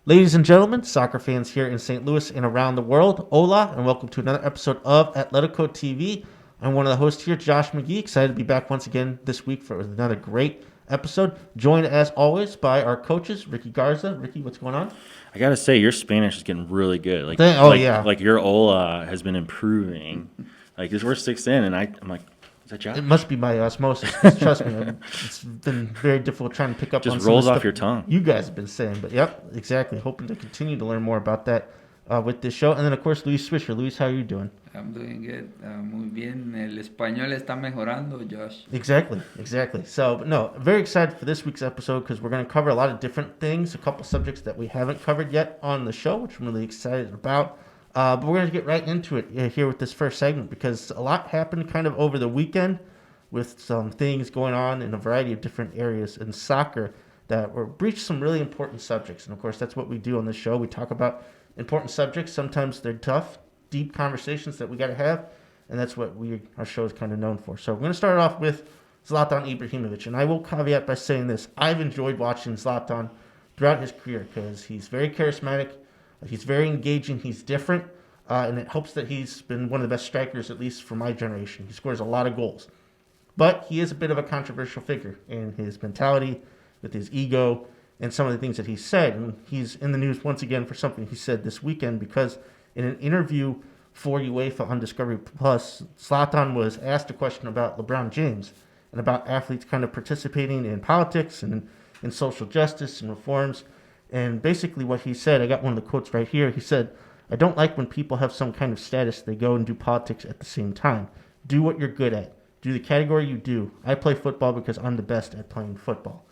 Ladies and gentlemen, soccer fans here in St. Louis and around the world, hola, and welcome to another episode of Atletico TV. I'm one of the hosts here, Josh McGee. Excited to be back once again this week for another great episode. Joined, as always, by our coaches, Ricky Garza. Ricky, what's going on? I gotta say, your Spanish is getting really good. Yeah. Like your hola has been improving. Like, we're 6 in, and I'm like, is that Josh? It must be my osmosis. 'Cause trust me, it's been very difficult trying to pick up on Just some rolls of the off stuff your tongue. you guys have been saying. But yep, exactly. Hoping to continue to learn more about that with this show. And then, of course, Luis Swisher. Luis, how are you doing? I'm doing good. Muy bien. El español está mejorando, Josh. Exactly. So, no, very excited for this week's episode because we're going to cover a lot of different things, a couple subjects that we haven't covered yet on the show, which I'm really excited about. But we're going to get right into it here with this first segment because a lot happened kind of over the weekend with some things going on in a variety of different areas in soccer that were breached some really important subjects. And, of course, that's what we do on this show. We talk about important subjects. Sometimes they're tough, deep conversations that we got to have, and that's what our show is kind of known for. So we're going to start off with Zlatan Ibrahimovic, and I will caveat by saying this. I've enjoyed watching Zlatan throughout his career because he's very charismatic, he's very engaging, he's different, and it helps that he's been one of the best strikers, at least for my generation. He scores a lot of goals. But he is a bit of a controversial figure in his mentality, with his ego, and some of the things that he said. And he's in the news once again for something he said this weekend because in an interview for UEFA on Discovery Plus, Zlatan was asked a question about LeBron James and about athletes kind of participating in politics and in social justice and reforms. And basically what he said, I got one of the quotes right here. He said, "I don't like when people have some kind of status, they go and do politics at the same time. Do what you're good at. Do the category you do. I play football because I'm the best at playing football."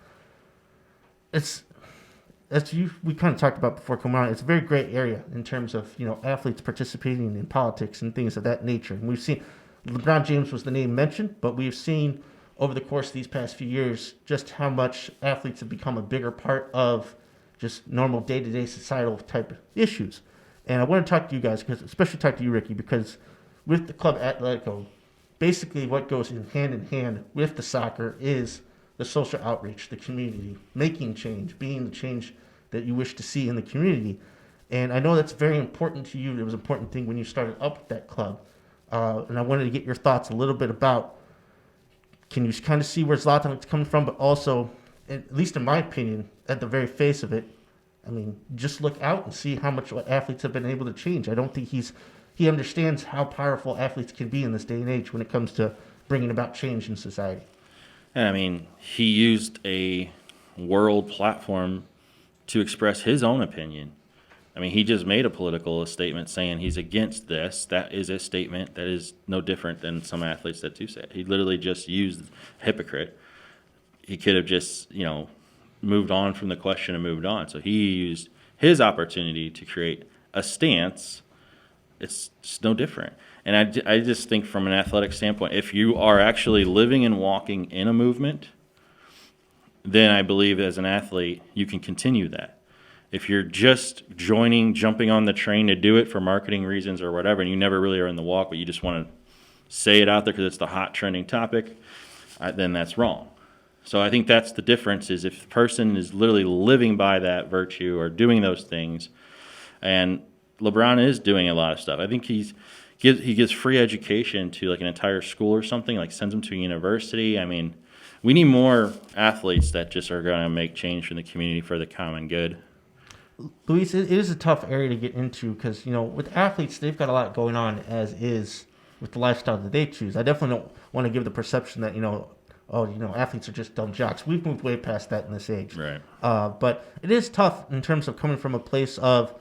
We kind of talked about before coming on. It's a very gray area in terms of athletes participating in politics and things of that nature. And we've seen LeBron James was the name mentioned, but we've seen over the course of these past few years just how much athletes have become a bigger part of just normal day-to-day societal type issues. And I want to talk to you guys, especially talk to you, Ricky, because with the club Atletico, basically what goes in hand with the soccer is the social outreach, the community, making change, being the change that you wish to see in the community. And I know that's very important to you. It was an important thing when you started up with that club. And I wanted to get your thoughts a little bit about, can you kind of see where Zlatan is coming from, but also, at least in my opinion, at the very face of it, I mean, just look out and see how much what athletes have been able to change. I don't think he understands how powerful athletes can be in this day and age when it comes to bringing about change in society. And I mean, he used a world platform to express his own opinion. I mean, he just made a political statement saying he's against this. That is a statement that is no different than some athletes that do say it. He literally just used hypocrite. He could have just, moved on from the question and moved on. So he used his opportunity to create a stance. It's just no different. And I just think from an athletic standpoint, if you are actually living and walking in a movement, then I believe as an athlete, you can continue that. If you're just jumping on the train to do it for marketing reasons or whatever, and you never really are in the walk, but you just want to say it out there because it's the hot trending topic, then that's wrong. So I think that's the difference, is if the person is literally living by that virtue or doing those things, and LeBron is doing a lot of stuff. I think he gives free education to like an entire school or something, like sends them to a university. I mean, we need more athletes that just are going to make change in the community for the common good. Luis, it is a tough area to get into because, with athletes, they've got a lot going on as is with the lifestyle that they choose. I definitely don't want to give the perception that, athletes are just dumb jocks. We've moved way past that in this age. Right. But it is tough in terms of coming from a place of,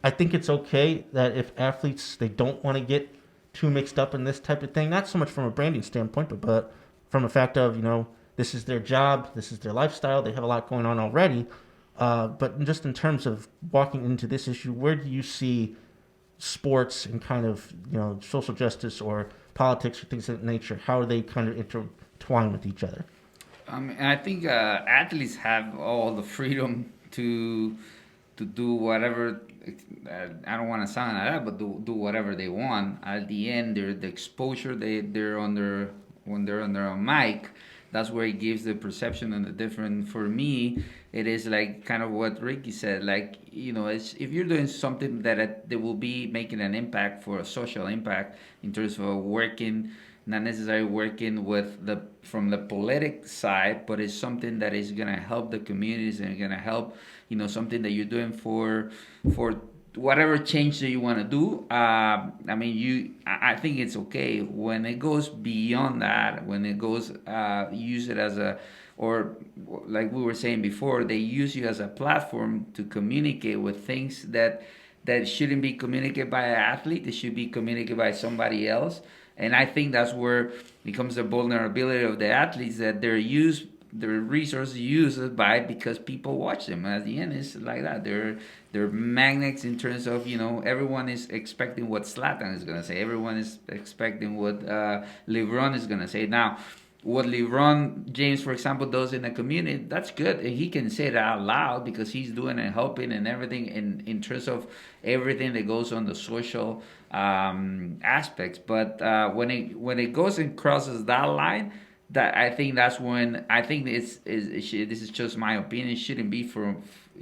I think it's okay that if athletes, they don't want to get too mixed up in this type of thing, not so much from a branding standpoint, but from a fact of, this is their job, this is their lifestyle, they have a lot going on already. But just in terms of walking into this issue, where do you see sports and kind of, social justice or politics or things of that nature, how are they kind of intertwined with each other? And I think athletes have all the freedom to do whatever. I don't want to sound like that, but do whatever they want. At the end, the exposure they're when they're under a mic, that's where it gives the perception and the different. For me, it is like kind of what Ricky said. Like, it's, if you're doing something that will be making an impact for a social impact in terms of working, not necessarily working with from the politic side, but it's something that is gonna help the communities and gonna help, something that you're doing for whatever change that you want to do. I mean, I think it's okay when it goes beyond that. When it goes, use it as or like we were saying before, they use you as a platform to communicate with things that shouldn't be communicated by an athlete. It should be communicated by somebody else. And I think that's where becomes the vulnerability of the athletes, that their resources used by because people watch them. At the end, it's like that. They're magnets in terms of, everyone is expecting what Zlatan is gonna say. Everyone is expecting what LeBron is gonna say. Now, what LeBron James, for example, does in the community, that's good. He can say it out loud because he's doing and helping and everything in terms of everything that goes on the social aspects. But when it goes and crosses that line, that I think that's when I think this is just my opinion. It shouldn't be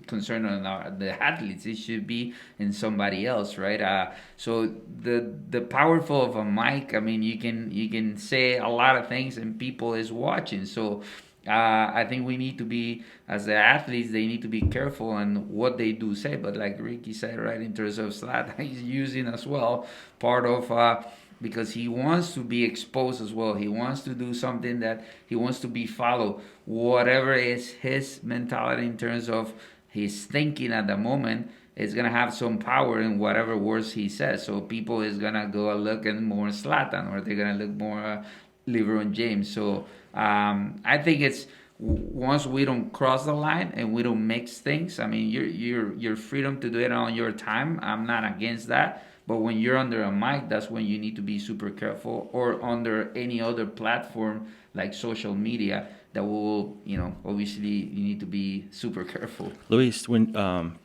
concerned on the athletes. It should be in somebody else, right? So the powerful of a mic. I mean, you can say a lot of things and people is watching. So I think we need to be, as the athletes, they need to be careful on what they do say. But like Ricky said, right, in terms of Zlatan, he's using as well part of. Because he wants to be exposed as well. He wants to do something that he wants to be followed. Whatever is his mentality in terms of his thinking at the moment is going to have some power in whatever words he says. So people is going to go look at more Zlatan, or they're going to look more LeBron James. So I think it's once we don't cross the line and we don't mix things. I mean, your freedom to do it on your time. I'm not against that. But when you're under a mic, that's when you need to be super careful, or under any other platform like social media that will, obviously you need to be super careful. Luis, when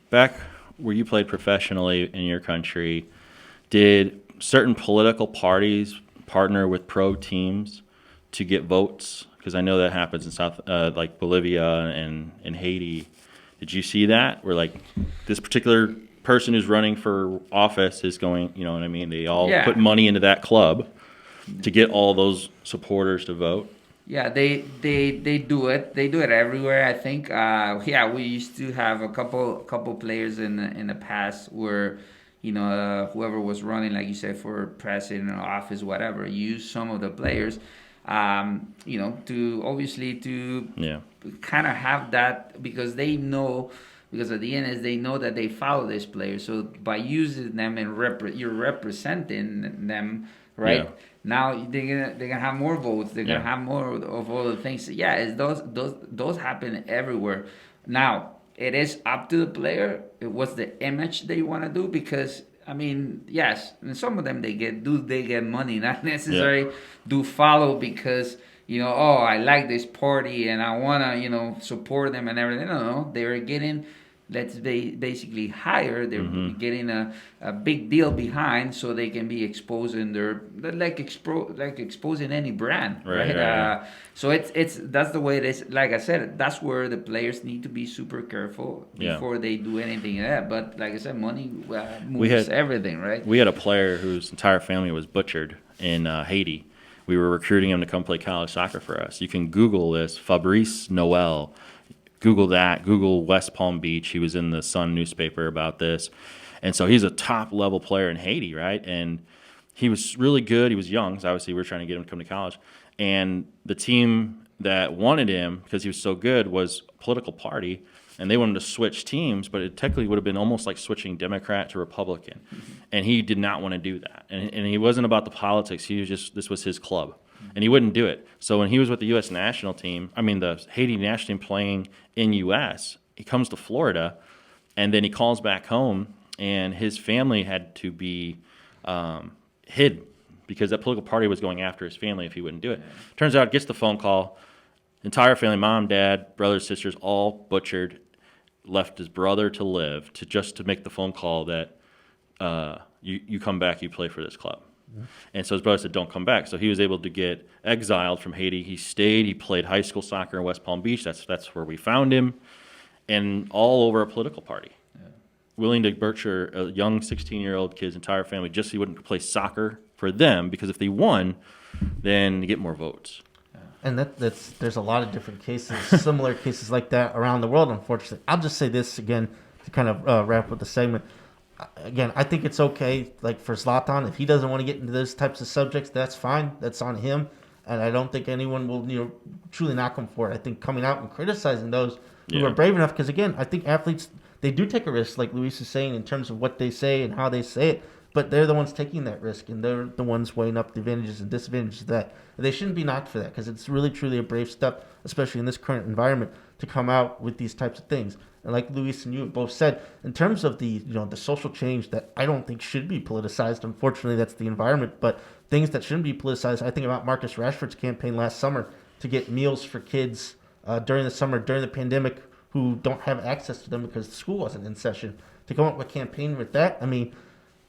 back where you played professionally in your country, did certain political parties partner with pro teams to get votes? Because I know that happens in South, like Bolivia and Haiti. Did you see that? Where like this particular person who's running for office is going, you know what I mean? They all put money into that club to get all those supporters to vote. Yeah, they do it. They do it everywhere, I think. We used to have a couple players in the past where, whoever was running, like you said, for president or office, whatever, used some of the players, to obviously to kind of have that, because they know. Because at the end is they know that they follow this player. So by using them and you're representing them, right? Yeah. Now they're gonna have more votes. They're gonna have more of all the things. Yeah, it's those happen everywhere. Now it is up to the player. What's the image they want to do? Because I mean, yes, and some of them they get money, not necessarily do follow because. I like this party and I want to, support them and everything. No, they're getting, basically hired. They're getting a big deal behind so they can be exposing exposing any brand, right? So that's the way it is. Like I said, that's where the players need to be super careful before they do anything like that. But like I said, money moves everything, right? We had a player whose entire family was butchered in Haiti. We were recruiting him to come play college soccer for us. You can Google this, Fabrice Noel. Google that. Google West Palm Beach. He was in the Sun newspaper about this. And so he's a top-level player in Haiti, right? And he was really good. He was young, so obviously we were trying to get him to come to college. And the team that wanted him, because he was so good, was a political party. And they wanted to switch teams, but it technically would have been almost like switching Democrat to Republican. And he did not want to do that. And he wasn't about the politics. He was this was his club. And he wouldn't do it. So when he was with the U.S. national team, the Haiti national team playing in U.S., he comes to Florida, and then he calls back home, and his family had to be hid because that political party was going after his family if he wouldn't do it. Turns out, gets the phone call. Entire family, mom, dad, brothers, sisters, all butchered, left his brother to live to make the phone call that you come back, you play for this club. Yeah. And so his brother said, don't come back. So he was able to get exiled from Haiti. He stayed. He played high school soccer in West Palm Beach. That's where we found him. and all over a political party. Willing to butcher a young 16-year-old kid's entire family just so he wouldn't play soccer for them, because if they won, then you get more votes. And there's a lot of different cases, similar cases like that around the world, unfortunately. I'll just say this again to kind of wrap up the segment. Again, I think it's okay, like for Zlatan, if he doesn't want to get into those types of subjects, that's fine. That's on him. And I don't think anyone will, truly knock him for it. I think coming out and criticizing those who are brave enough, because again, I think athletes, they do take a risk, like Luis is saying, in terms of what they say and how they say it. But they're the ones taking that risk, and they're the ones weighing up the advantages and disadvantages of that. They shouldn't be knocked for that, because it's really, truly a brave step, especially in this current environment, to come out with these types of things. And like Luis and you have both said, in terms of the the social change that I don't think should be politicized, unfortunately that's the environment, but things that shouldn't be politicized, I think about Marcus Rashford's campaign last summer to get meals for kids during the summer, during the pandemic, who don't have access to them because the school wasn't in session. To come up with a campaign with that, I mean,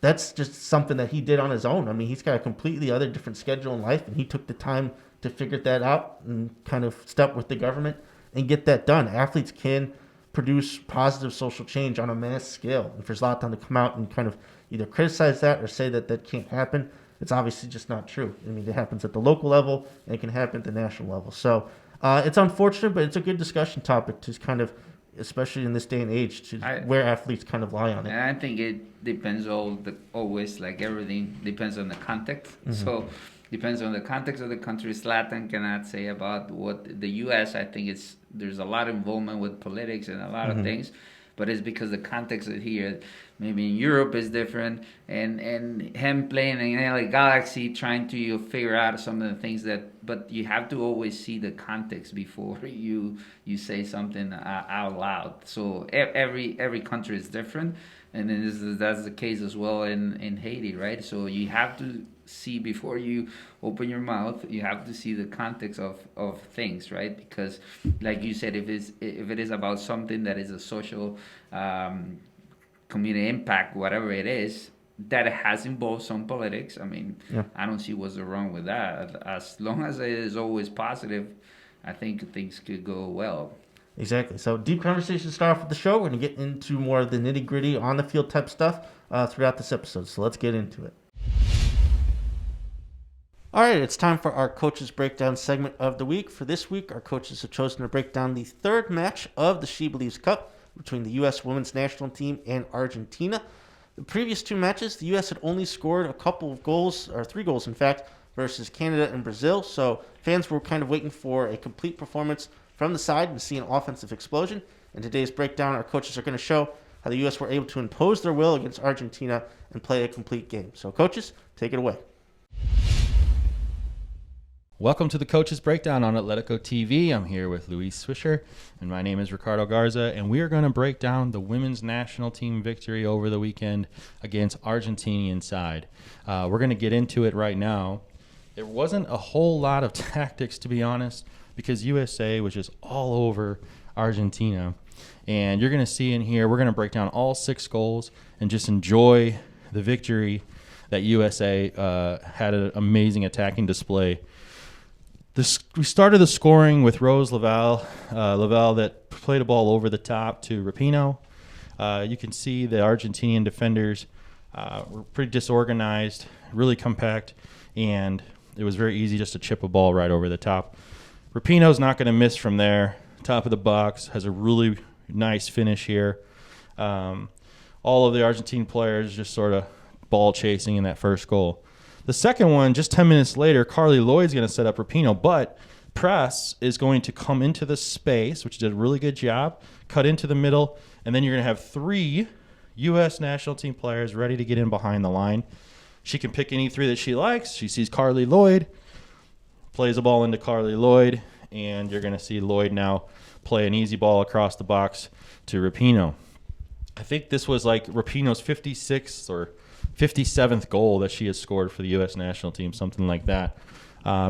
that's just something that he did on his own. I mean, he's got a completely other different schedule in life, and he took the time to figure that out and kind of step with the government and get that done. Athletes can produce positive social change on a mass scale. And for Zlatan to come out and kind of either criticize that or say that that can't happen, it's obviously just not true. I mean, it happens at the local level, and it can happen at the national level. So it's unfortunate, but it's a good discussion topic to kind of, especially in this day and age, where athletes kind of lie on it. And I think it depends always, like everything, depends on the context. Mm-hmm. So depends on the context of the country. Zlatan cannot say about what the U.S. I think there's a lot of involvement with politics and a lot of things, but it's because the context of here, maybe in Europe is different, and him playing in LA Galaxy, trying to figure out some of the things but you have to always see the context before you say something out loud. So every country is different, and that's the case as well in Haiti, right? So you have to see before you open your mouth. You have to see the context of things, right? Because, like you said, if it is about something that is a social community impact, whatever it is, that has involved some politics, I mean, I don't see what's wrong with that. As long as it is always positive, I think things could go well. Exactly. So deep conversation to start off with the show. We're going to get into more of the nitty-gritty on the field type stuff throughout this episode. So let's get into it. All right, it's time for our Coaches Breakdown segment of the week. For this week, our coaches have chosen to break down the third match of the SheBelieves Cup between the U.S. women's national team and Argentina. The previous two matches, the U.S. had only scored a couple of goals, or 3 goals in fact, versus Canada and Brazil. So fans were kind of waiting for a complete performance from the side and see an offensive explosion. In today's breakdown, our coaches are going to show how the U.S. were able to impose their will against Argentina and play a complete game. So coaches, take it away. Welcome to the Coaches Breakdown on Atletico TV. I'm here with Luis Swisher, and my name is Ricardo Garza, and we are going to break down the women's national team victory over the weekend against Argentinian side. We're going to get into it right now. There wasn't a whole lot of tactics, to be honest, because USA was just all over Argentina. And you're going to see in here, we're going to break down all 6 goals and just enjoy the victory that USA had an amazing attacking display. We started the scoring with Rose Lavelle that played a ball over the top to Rapinoe. You can see the Argentinian defenders were pretty disorganized, really compact, and it was very easy just to chip a ball right over the top. Rapinoe's not going to miss from there. Top of the box, has a really nice finish here. All of the Argentine players just sort of ball chasing in that first goal. The second one, just 10 minutes later, Carly Lloyd's going to set up Rapinoe, but Press is going to come into the space, which did a really good job, cut into the middle, and then you're going to have 3 U.S. national team players ready to get in behind the line. She can pick any 3 that she likes. She sees Carly Lloyd, plays a ball into Carly Lloyd, and you're going to see Lloyd now play an easy ball across the box to Rapinoe. I think this was like Rapinoe's 56th or 57th goal that she has scored for the U.S. national team, something like that.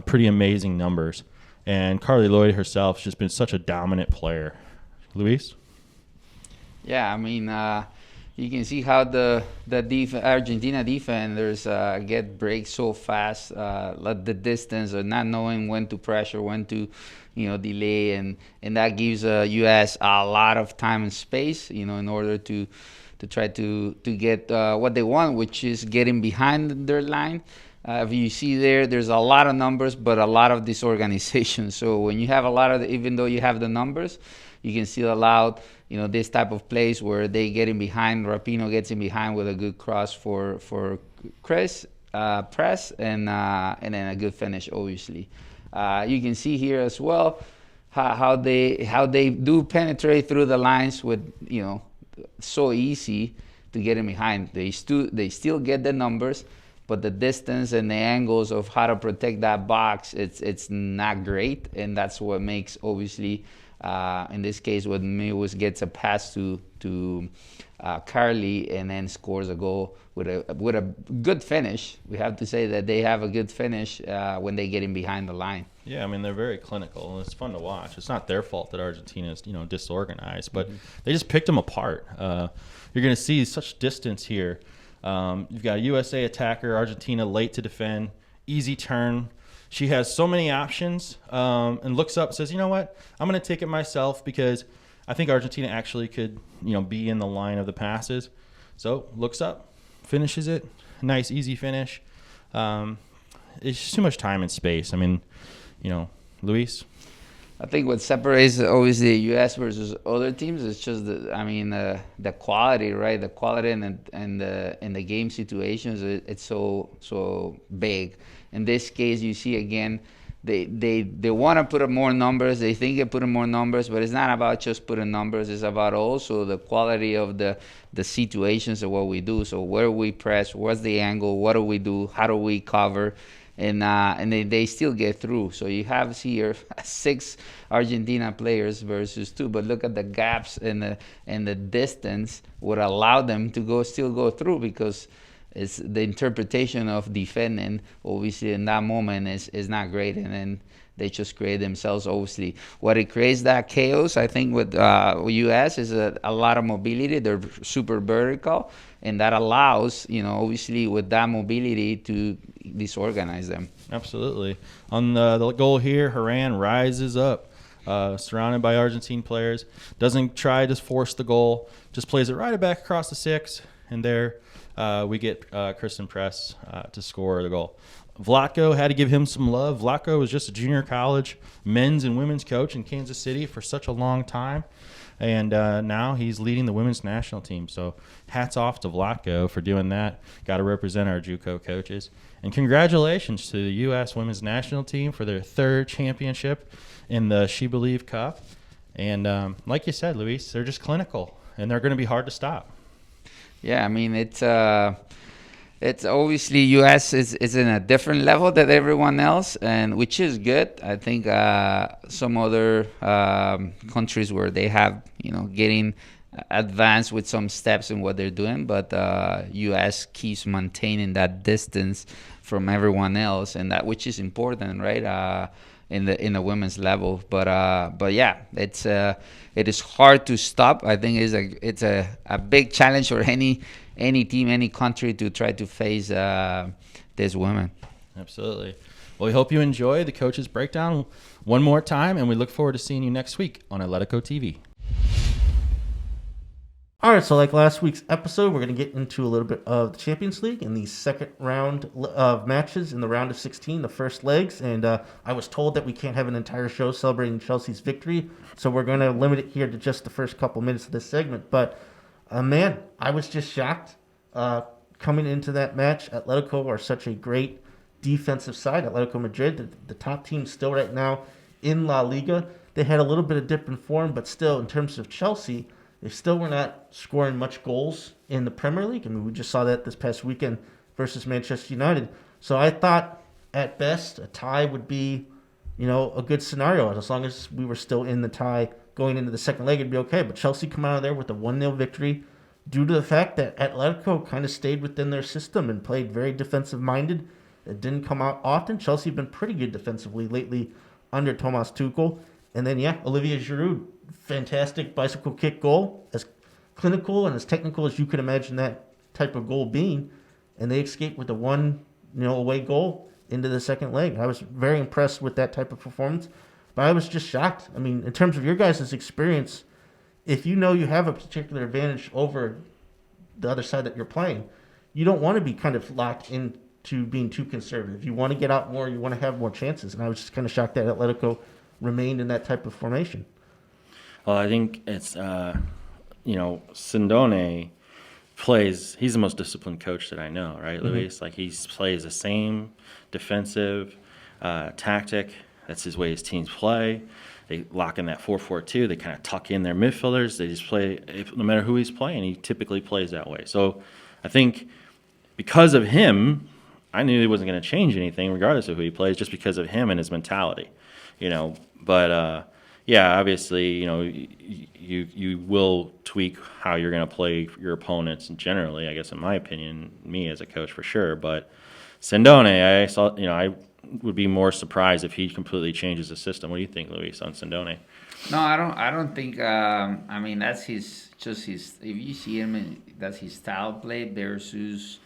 Pretty amazing numbers. And Carly Lloyd herself has just been such a dominant player. Luis? Yeah, I mean, You can see how the Argentina defenders get breaks so fast, let the distance, or not knowing when to pressure, when to, delay, and that gives U.S. a lot of time and space, in order to try to get what they want, which is getting behind their line. If you see there's a lot of numbers, but a lot of disorganization. So when you have a lot of, even though you have the numbers, you can still allow, this type of plays where they get in behind. Rapinoe gets in behind with a good cross for Chris, press, and then a good finish, obviously. You can see here as well how they do penetrate through the lines with, so easy to get in behind. They still get the numbers, but the distance and the angles of how to protect that box, it's not great, and that's what makes, obviously, in this case, what Mewis gets a pass to Carly, and then scores a goal with a good finish. We have to say that they have a good finish when they get in behind the line. Yeah, I mean, they're very clinical, and it's fun to watch. It's not their fault that Argentina is, disorganized, but they just picked them apart. You're going to see such distance here. You've got a USA attacker, Argentina late to defend, easy turn. She has so many options, and looks up, says, you know what, I'm going to take it myself because I think Argentina actually could, be in the line of the passes. So looks up, finishes it, nice easy finish. It's just too much time and space. I mean, Luis? I think what separates obviously the U.S. versus other teams is just the quality, right? The quality and the game situations. It's so big. In this case, you see again, they want to put up more numbers. They think they put in more numbers, but it's not about just putting numbers. It's about also the quality of the situations of what we do. So where we press, what's the angle, what do we do, how do we cover? And they still get through. So you have here 6 Argentina players versus 2, but look at the gaps and the distance would allow them to still go through, because it's the interpretation of defending, obviously, in that moment is not great, and then they just create themselves, obviously. What it creates that chaos, I think, with U.S. is a lot of mobility. They're super vertical, and that allows, obviously, with that mobility to disorganize them. Absolutely. On the goal here, Haran rises up, surrounded by Argentine players, doesn't try to force the goal, just plays it right back across the 6, and there we get Kristen Press to score the goal. Vlatko, had to give him some love. Vlatko was just a junior college men's and women's coach in Kansas City for such a long time, and now he's leading the women's national team. So hats off to Vlatko for doing that. Got to represent our JUCO coaches. And congratulations to the U.S. women's national team for their 3rd championship in the SheBelieves Cup. And like you said, Luis, they're just clinical, and they're going to be hard to stop. Yeah, I mean, it's obviously U.S. is in a different level than everyone else, and which is good. I think some other countries where they have, getting advanced with some steps in what they're doing, but U.S. keeps maintaining that distance from everyone else, and that which is important, right? In the women's level, but yeah, it is hard to stop. I think it's a big challenge for any team, any country to try to face these women. Absolutely. Well, we hope you enjoy the coach's breakdown one more time, and we look forward to seeing you next week on Atletico TV. All right, so like last week's episode, we're going to get into a little bit of the Champions League in the second round of matches in the round of 16, the first legs. And I was told that we can't have an entire show celebrating Chelsea's victory, so we're going to limit it here to just the first couple minutes of this segment. But, man, I was just shocked coming into that match. Atletico are such a great defensive side. Atletico Madrid, the top team still right now in La Liga. They had a little bit of dip in form, but still, in terms of Chelsea, they still were not scoring much goals in the Premier League. I mean, we just saw that this past weekend versus Manchester United. So I thought, at best, a tie would be, a good scenario. As long as we were still in the tie going into the second leg, it'd be okay. But Chelsea come out of there with a 1-0 victory due to the fact that Atletico kind of stayed within their system and played very defensive-minded. It didn't come out often. Chelsea have been pretty good defensively lately under Thomas Tuchel. And then, Olivier Giroud, fantastic bicycle kick goal. As clinical and as technical as you could imagine that type of goal being, and they escaped with a away goal into the second leg. I was very impressed with that type of performance, but I was just shocked. I mean, in terms of your guys' experience, if you know you have a particular advantage over the other side that you're playing, you don't want to be kind of locked into being too conservative. You want to get out more. You want to have more chances. And I was just kind of shocked that Atletico remained in that type of formation. Well, I think it's, Sindone plays, he's the most disciplined coach that I know, right, Luis? Like, he plays the same defensive tactic. That's his way his teams play. They lock in that 4-4-2. They kind of tuck in their midfielders. They just play, no matter who he's playing, he typically plays that way. So I think because of him, I knew he wasn't going to change anything regardless of who he plays, just because of him and his mentality, But, obviously, you will tweak how you're going to play your opponents generally, I guess, in my opinion, me as a coach for sure. But Sindone, I saw, I would be more surprised if he completely changes the system. What do you think, Luis, on Sindone? No, I don't think. That's his. If you see him, that's his style of play versus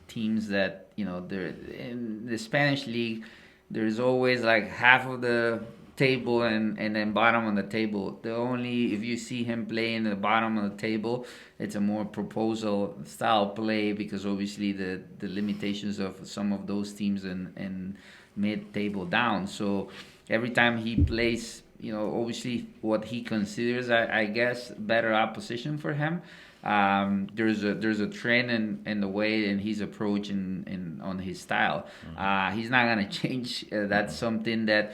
teams that they're in the Spanish league. There's always like half of the table and then bottom of the table. If you see him play in the bottom of the table, it's a more proposal style play, because obviously the limitations of some of those teams and mid-table down. So every time he plays, obviously what he considers, I guess, better opposition for him. There's a trend in the way and his approach on his style. He's not gonna change. That's something that,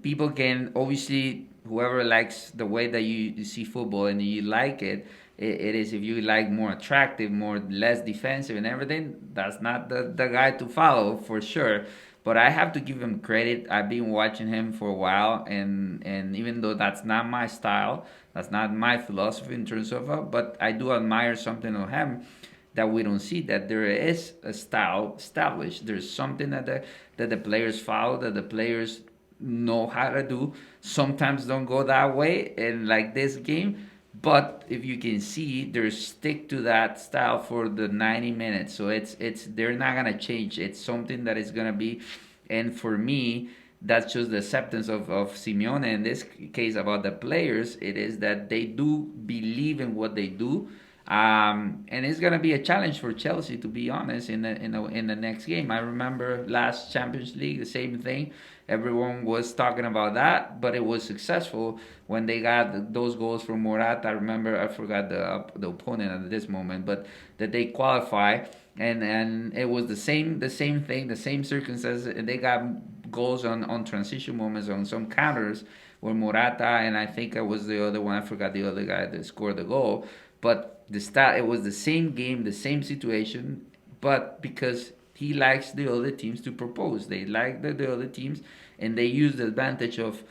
people can obviously, whoever likes the way that you see football and you like it, it is, if you like more attractive, less defensive and everything, that's not the guy to follow for sure. But I have to give him credit. I've been watching him for a while, and even though that's not my style, that's not my philosophy in terms of, but I do admire something of him that we don't see, that there is a style established. There's something that the players follow, that the players know how to do. Sometimes don't go that way, and like this game, but if you can see, they stick to that style for the 90 minutes. So it's they're not gonna change. It's something that is gonna be, and for me, that's just the acceptance of Simeone in this case about the players. It is that they do believe in what they do. And it's gonna be a challenge for Chelsea, to be honest, in the next game. I remember last Champions League, the same thing. Everyone was talking about that, but it was successful when they got those goals from Morata. I forgot the opponent at this moment, but that they qualify, and it was the same thing, the same circumstances, and they got goals on transition moments, on some counters where Morata, and I think it was the other one, I forgot the other guy that scored the goal, but it was the same game, the same situation, but because he likes the other teams to propose. They like the other teams, and they use the advantage of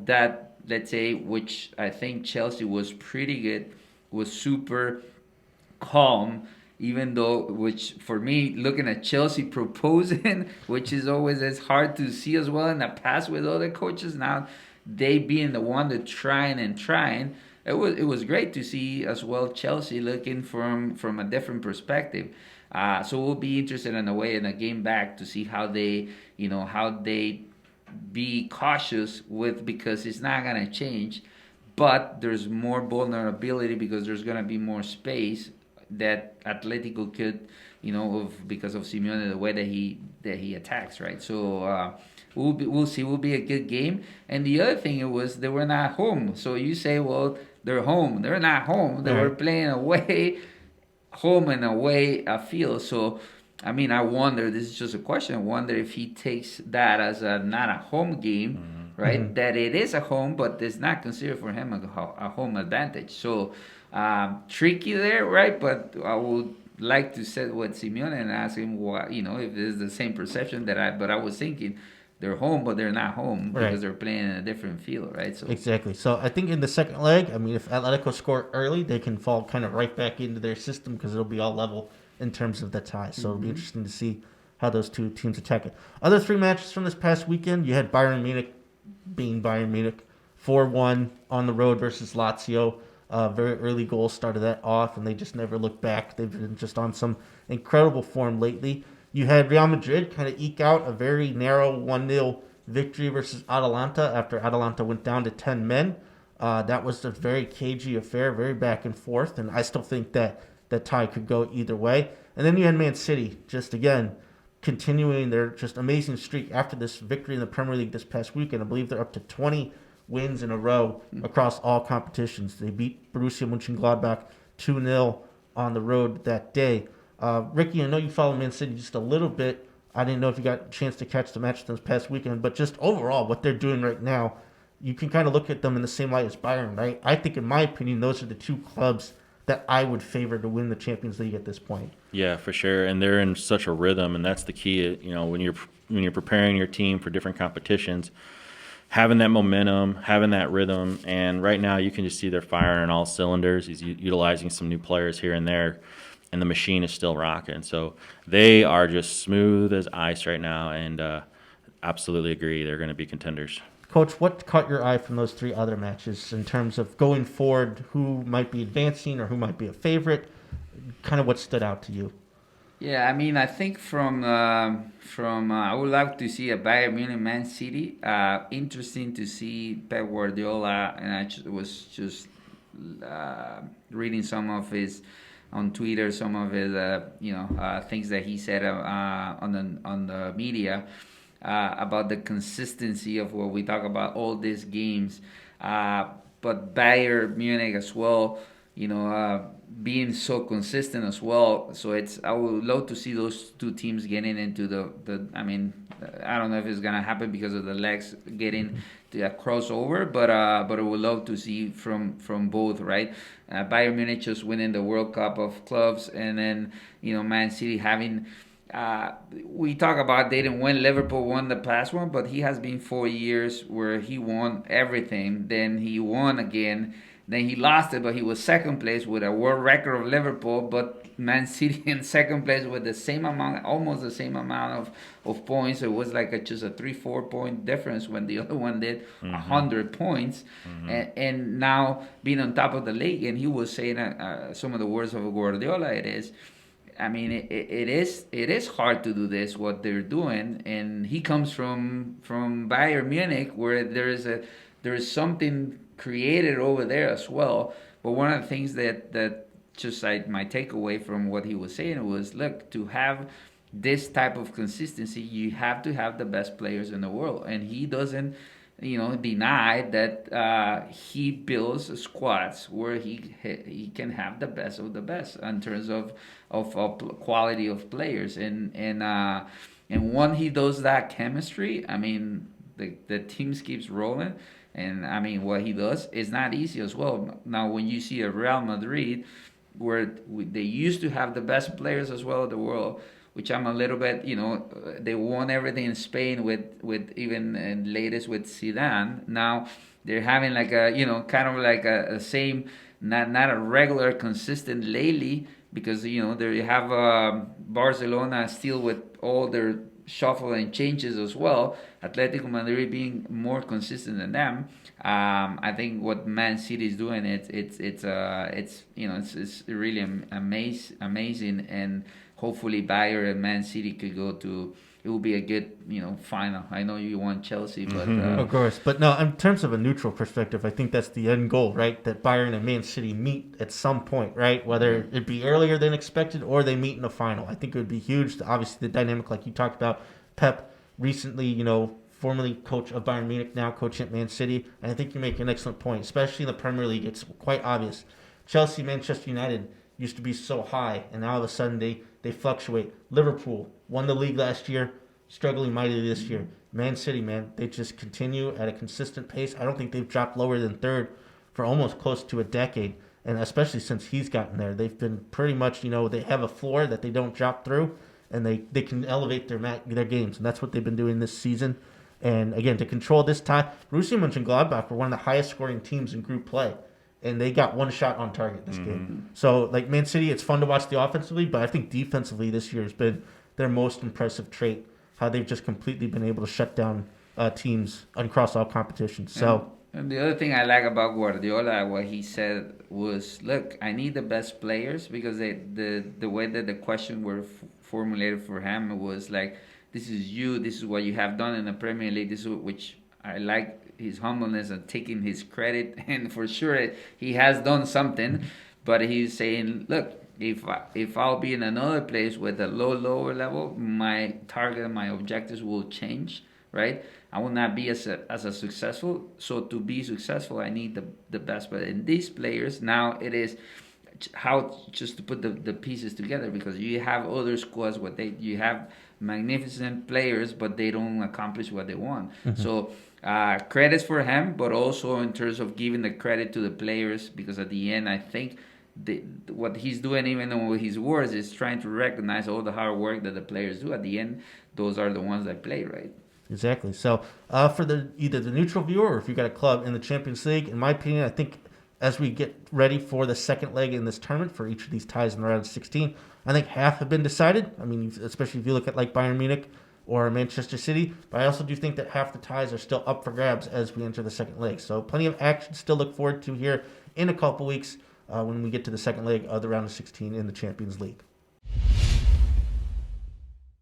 that, let's say, which I think Chelsea was pretty good, was super calm, even though, which for me, looking at Chelsea proposing, which is always as hard to see as well in the past with other coaches, now they being the one that trying. It was great to see as well Chelsea looking from a different perspective. So we'll be interested in a way in a game back to see how they be cautious with, because it's not gonna change, but there's more vulnerability because there's gonna be more space that Atletico could, because of Simeone, the way that he attacks, right? So we'll see. Will be a good game. And the other thing, it was they were not home. So you say, well, they're home. They're not home. They were playing away. Home and away field. So, I wonder, this is just a question, I wonder if he takes that as not a home game, right? Mm-hmm. That it is a home, but it's not considered for him a home advantage. So, tricky there, right? But I would like to sit with Simeone and ask him, if there's the same perception but I was thinking, they're home, but they're not home because they're playing in a different field, right? So exactly. So I think in the second leg, if Atletico score early, they can fall kind of right back into their system because it'll be all level in terms of the tie. So it'll be interesting to see how those two teams attack it. Other three matches from this past weekend, you had Bayern Munich being Bayern Munich 4-1 on the road versus Lazio. Very early goal started that off, and they just never looked back. They've been just on some incredible form lately. You had Real Madrid kind of eke out a very narrow 1-0 victory versus Atalanta after Atalanta went down to 10 men. That was a very cagey affair, very back and forth, and I still think that tie could go either way. And then you had Man City, just again, continuing their just amazing streak after this victory in the Premier League this past weekend. I believe they're up to 20 wins in a row across all competitions. They beat Borussia Mönchengladbach 2-0 on the road that day. Ricky, I know you follow Man City just a little bit. I didn't know if you got a chance to catch the match this past weekend, but just overall, what they're doing right now, you can kind of look at them in the same light as Bayern, right? I think, in my opinion, those are the two clubs that I would favor to win the Champions League at this point. Yeah, for sure. And they're in such a rhythm, and that's the key. When you're preparing your team for different competitions, having that momentum, having that rhythm, and right now you can just see they're firing on all cylinders. He's utilizing some new players here and there, and the machine is still rocking. So they are just smooth as ice right now, and absolutely agree they're going to be contenders. Coach, what caught your eye from those three other matches in terms of going forward, who might be advancing or who might be a favorite? Kind of what stood out to you? Yeah, I mean, I think from I would like to see a Bayern Munich Man City. Interesting to see Pep Guardiola, and I was just reading some of his on Twitter, some of his things that he said on the media. About the consistency of what we talk about all these games, but Bayern Munich as well, being so consistent as well. So I would love to see those two teams getting into the. I mean, I don't know if it's gonna happen because of the legs getting to a crossover, but I would love to see from both, right? Bayern Munich just winning the World Cup of clubs, and then Man City having. We talk about they didn't win. Liverpool won the past one, but he has been 4 years where he won everything. Then he won again. Then he lost it, but he was second place with a world record of Liverpool. But Man City in second place with the same amount, almost the same amount of points. So it was like just a 3-4 point difference when the other one did 100 points. And now being on top of the league, and he was saying some of the words of Guardiola. I mean, it is hard to do this, what they're doing, and he comes from Bayern Munich, where there is something created over there as well. But one of the things that just my takeaway from what he was saying was, look, to have this type of consistency, you have to have the best players in the world, and he doesn't deny that he builds squads where he can have the best of the best in terms of quality of players, and when he does that chemistry, I mean, the teams keeps rolling, and I mean, what he does is not easy as well. Now, when you see a Real Madrid where they used to have the best players as well in the world, which I'm a little bit, they won everything in Spain with even latest with Zidane. Now they're having like a, kind of like a same, not a regular consistent lately, because, there you have Barcelona still with all their shuffle and changes as well. Atletico Madrid being more consistent than them. I think what Man City is doing, it's really amazing, and hopefully Bayern and Man City could go to. It will be a good, final. I know you want Chelsea, but of course. But no, in terms of a neutral perspective, I think that's the end goal, right? That Bayern and Man City meet at some point, right? Whether it be earlier than expected or they meet in the final. I think it would be huge. Obviously, the dynamic, like you talked about, Pep recently, formerly coach of Bayern Munich, now coach at Man City. And I think you make an excellent point, especially in the Premier League. It's quite obvious. Chelsea, Manchester United used to be so high, and now all of a sudden they fluctuate. Liverpool won the league last year, struggling mightily this year. Man City, man, they just continue at a consistent pace. I don't think they've dropped lower than third for almost close to a decade, and especially since he's gotten there. They've been pretty much, they have a floor that they don't drop through, and they can elevate their games, and that's what they've been doing this season. And again, to control this tie, Borussia Mönchengladbach were one of the highest scoring teams in group play, and they got one shot on target this game. So, like Man City, it's fun to watch the offensively, but I think defensively this year has been their most impressive trait, how they've just completely been able to shut down teams across all competitions. So And the other thing I like about Guardiola, what he said was, look, I need the best players, because the way that the question were formulated for him was like, this is you, this is what you have done in the Premier League, this is which I like his humbleness and taking his credit, and for sure he has done something, but he's saying, look, if I'll be in another place with a lower level, my target, my objectives will change, right? I will not be as a successful. So to be successful, I need the best. But in these players, now it is how just to put the pieces together, because you have other squads what you have magnificent players, but they don't accomplish what they want. Mm-hmm. So credits for him, but also in terms of giving the credit to the players, because at the end, I think what he's doing, even though his words, is trying to recognize all the hard work that the players do. At the end, those are the ones that play, right? Exactly. So for either the neutral viewer, or if you've got a club in the Champions League, in my opinion, I think as we get ready for the second leg in this tournament for each of these ties in the round of 16, I think half have been decided. I mean, especially if you look at like Bayern Munich or Manchester City. But I also do think that half the ties are still up for grabs as we enter the second leg. So plenty of action still look forward to here in a couple weeks when we get to the second leg of the round of 16 in the Champions League.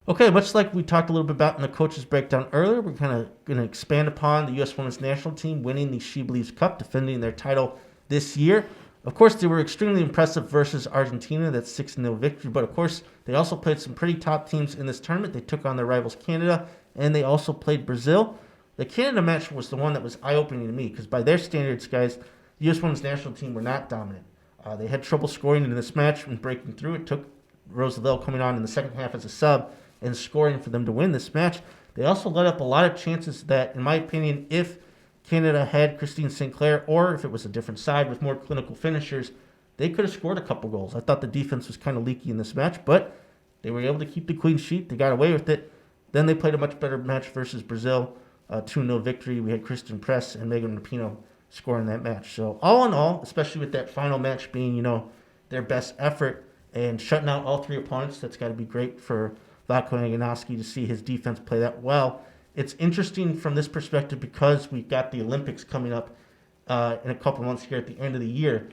Okay, much like we talked a little bit about in the coaches breakdown earlier, we're kind of going to expand upon the U.S. Women's National Team winning the SheBelieves Cup, defending their title this year. Of course, they were extremely impressive versus Argentina, that's 6-0 victory, but of course, they also played some pretty top teams in this tournament. They took on their rivals Canada, and they also played Brazil. The Canada match was the one that was eye-opening to me, because by their standards, guys, the U.S. Women's National Team were not dominant. They had trouble scoring in this match and breaking through. It took Roosevelt coming on in the second half as a sub and scoring for them to win this match. They also let up a lot of chances that, in my opinion, if Canada had Christine Sinclair, or if it was a different side with more clinical finishers, they could have scored a couple goals. I thought the defense was kind of leaky in this match, but they were able to keep the clean sheet. They got away with it. Then they played a much better match versus Brazil, 2-0 victory. We had Kristen Press and Megan Rapinoe scoring that match. So all in all, especially with that final match being, their best effort and shutting out all three opponents, that's got to be great for Vlatko Angonowski to see his defense play that well. It's interesting from this perspective because we've got the Olympics coming up in a couple months here at the end of the year,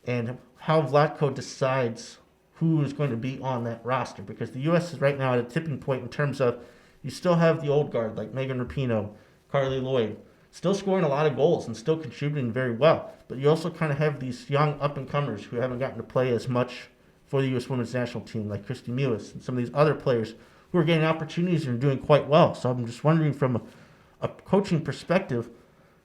and how Vlatko decides who is going to be on that roster, because the U.S. is right now at a tipping point in terms of you still have the old guard like Megan Rapinoe, Carly Lloyd, still scoring a lot of goals and still contributing very well, but you also kind of have these young up-and-comers who haven't gotten to play as much for the U.S. Women's National Team, like Christy Mewis and some of these other players who are getting opportunities and are doing quite well. So I'm just wondering from a coaching perspective,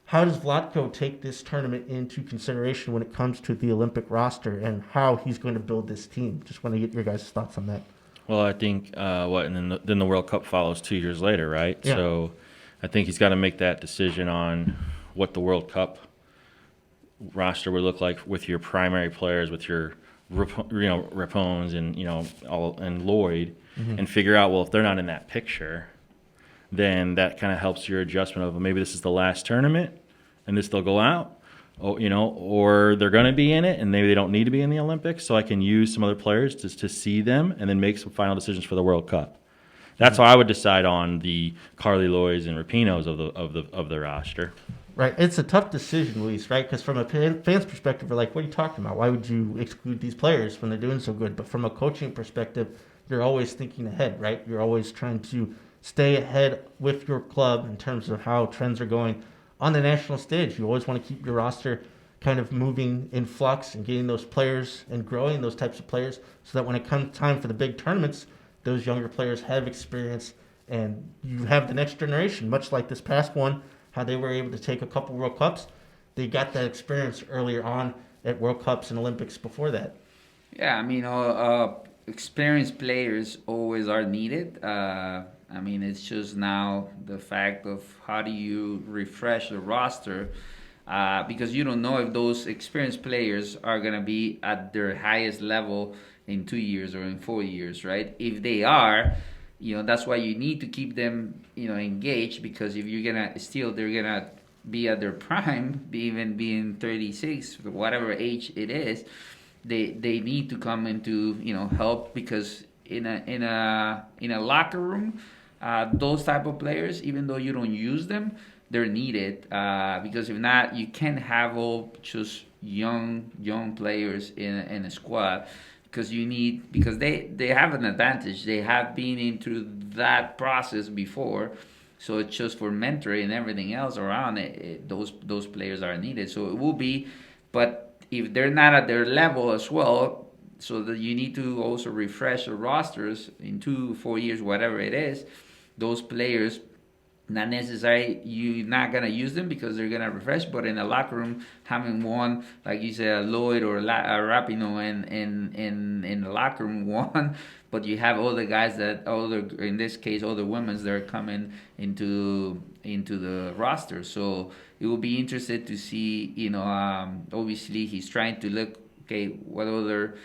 how does Vlatko take this tournament into consideration when it comes to the Olympic roster and how he's going to build this team? Just want to get your guys' thoughts on that. Well, I think and then the World Cup follows 2 years later, right? Yeah. So I think he's got to make that decision on what the World Cup roster would look like with your primary players, with your Rapones and Lloyd, and figure out, well, if they're not in that picture, then that kind of helps your adjustment of maybe this is the last tournament and they'll go out, or they're going to be in it and maybe they don't need to be in the Olympics, so I can use some other players to see them and then make some final decisions for the World Cup. That's how I would decide on the Carly Lloyds and Rapinoes of the roster. Right, it's a tough decision, Luis, right? Because from a fan's perspective, we're like, what are you talking about? Why would you exclude these players when they're doing so good? But from a coaching perspective, you're always thinking ahead, right? You're always trying to stay ahead with your club in terms of how trends are going on the national stage. You always want to keep your roster kind of moving in flux and getting those players and growing those types of players so that when it comes time for the big tournaments, those younger players have experience and you have the next generation, much like this past one, how they were able to take a couple World Cups. They got that experience earlier on at World Cups and Olympics before that. Yeah, I mean, experienced players always are needed. It's just now the fact of how do you refresh the roster, because you don't know if those experienced players are going to be at their highest level in 2 years or in 4 years, right? If they are, that's why you need to keep them, engaged, because if you're going to they're going to be at their prime, even being 36, whatever age it is, they need to come into, help, because in a locker room, those type of players, even though you don't use them, they're needed, because if not, you can't have all just young players in a squad, because they have an advantage. They have been into that process before, so it's just for mentoring and everything else around it. Those players are needed. So it will be, but if they're not at their level as well, so that you need to also refresh the rosters in 2-4 years, whatever it is. Those players, not necessarily you're not gonna use them because they're gonna refresh, but in the locker room, having one like you said, Lloyd or Rapinoe in the locker room, one, but you have all the guys in this case, all the women's that are coming into the roster. So it will be interested to see. Obviously he's trying to look, okay, what other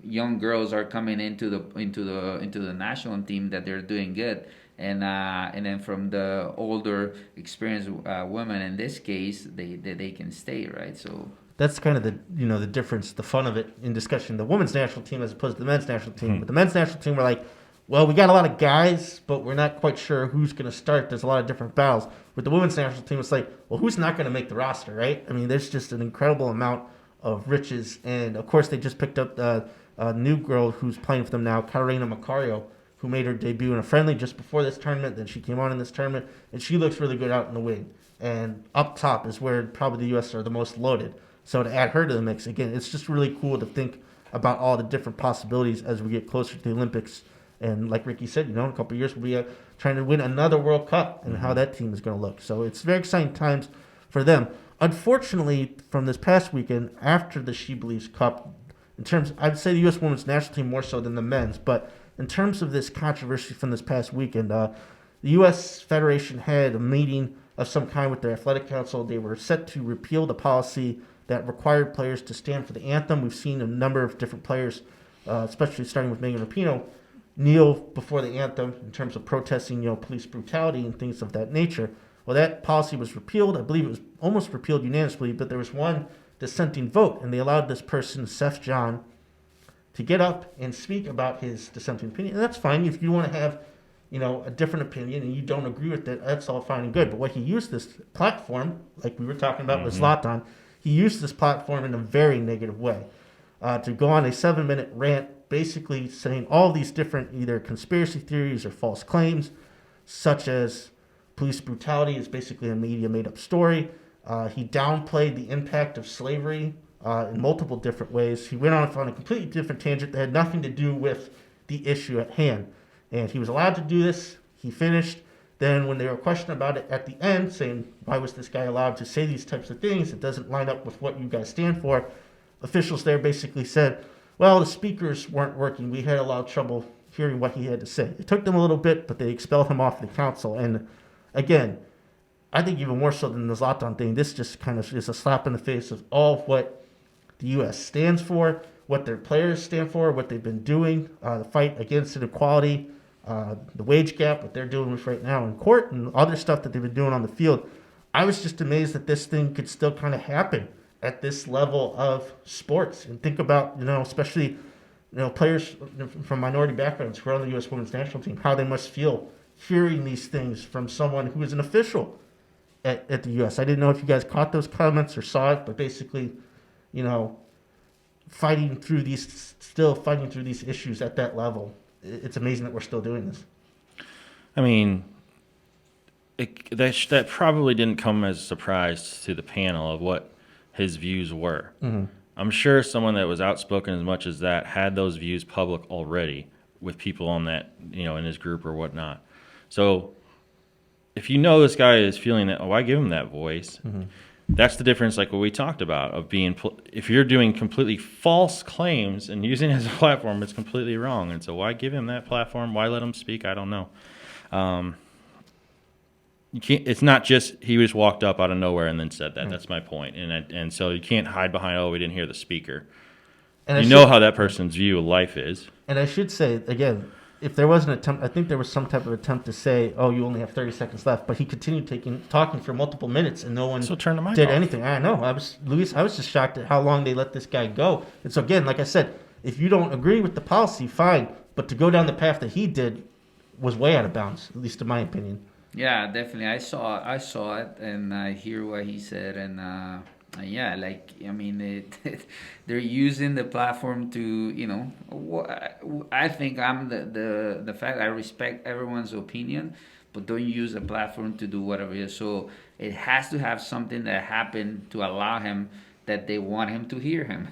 young girls are coming into the national team that they're doing good. And then from the older, experienced women, in this case, they can stay, right? So that's kind of the difference, the fun of it in discussion. The women's national team as opposed to the men's national team. With the men's national team, we're like, well, we got a lot of guys, but we're not quite sure who's going to start. There's a lot of different battles. With the women's national team, it's like, well, who's not going to make the roster, right? I mean, there's just an incredible amount of riches, and of course, they just picked up a new girl who's playing for them now, Karina Macario, who made her debut in a friendly just before this tournament. Then she came on in this tournament, and she looks really good out in the wing. And up top is where probably the U.S. are the most loaded. So to add her to the mix, again, it's just really cool to think about all the different possibilities as we get closer to the Olympics. And like Ricky said, in a couple of years, we'll be trying to win another World Cup and how that team is going to look. So it's very exciting times for them. Unfortunately, from this past weekend, after the SheBelieves Cup, I'd say the U.S. women's national team more so than the men's, but in terms of this controversy from this past weekend, the U.S. Federation had a meeting of some kind with their athletic council. They were set to repeal the policy that required players to stand for the anthem. We've seen a number of different players, especially starting with Megan Rapinoe, kneel before the anthem in terms of protesting, police brutality and things of that nature. Well, that policy was repealed. I believe it was almost repealed unanimously, but there was one dissenting vote, and they allowed this person, Seth John, to get up and speak about his dissenting opinion. And that's fine. If you want to have, a different opinion and you don't agree with it, that's all fine and good. But what he used this platform, like we were talking about with Zlatan, he used this platform in a very negative way to go on a 7-minute rant, basically saying all these different either conspiracy theories or false claims, such as police brutality is basically a media made-up story. He downplayed the impact of slavery in multiple different ways. He went on a completely different tangent that had nothing to do with the issue at hand. And he was allowed to do this. He finished. Then when they were questioned about it at the end, saying, why was this guy allowed to say these types of things? It doesn't line up with what you guys stand for. Officials there basically said, well, the speakers weren't working. We had a lot of trouble hearing what he had to say. It took them a little bit, but they expelled him off the council. And again, I think even more so than the Zlatan thing, this just kind of is a slap in the face of all of what the U.S. stands for, what their players stand for, what they've been doing, the fight against inequality, the wage gap, what they're doing with right now in court, and other stuff that they've been doing on the field. I was just amazed that this thing could still kind of happen at this level of sports. And think about, especially, players from minority backgrounds who are on the U.S. women's national team, how they must feel hearing these things from someone who is an official at the U.S. I didn't know if you guys caught those comments or saw it, but basically, fighting through these issues at that level. It's amazing that we're still doing this. I mean, that probably didn't come as a surprise to the panel of what his views were. Mm-hmm. I'm sure someone that was outspoken as much as that had those views public already with people on that, in his group or whatnot. So if this guy is feeling that, why give him that voice? Mm-hmm. That's the difference, like what we talked about, of being, if you're doing completely false claims and using it as a platform, it's completely wrong. And so why give him that platform? Why let him speak? I don't know. You can't. It's not just he just walked up out of nowhere and then said that. Mm-hmm. That's my point. And so you can't hide behind, we didn't hear the speaker. And how that person's view of life is. And I should say, again, if there was an attempt, I think there was some type of attempt to say, you only have 30 seconds left. But he continued talking for multiple minutes, and no one did anything. I know. I was just shocked at how long they let this guy go. And so, again, like I said, if you don't agree with the policy, fine. But to go down the path that he did was way out of bounds, at least in my opinion. Yeah, definitely. I saw it, and I hear what he said, and yeah, like I mean, they're using the platform to, I think I'm the fact I respect everyone's opinion, but don't use the platform to do whatever it is. So it has to have something that happened to allow him that they want him to hear him.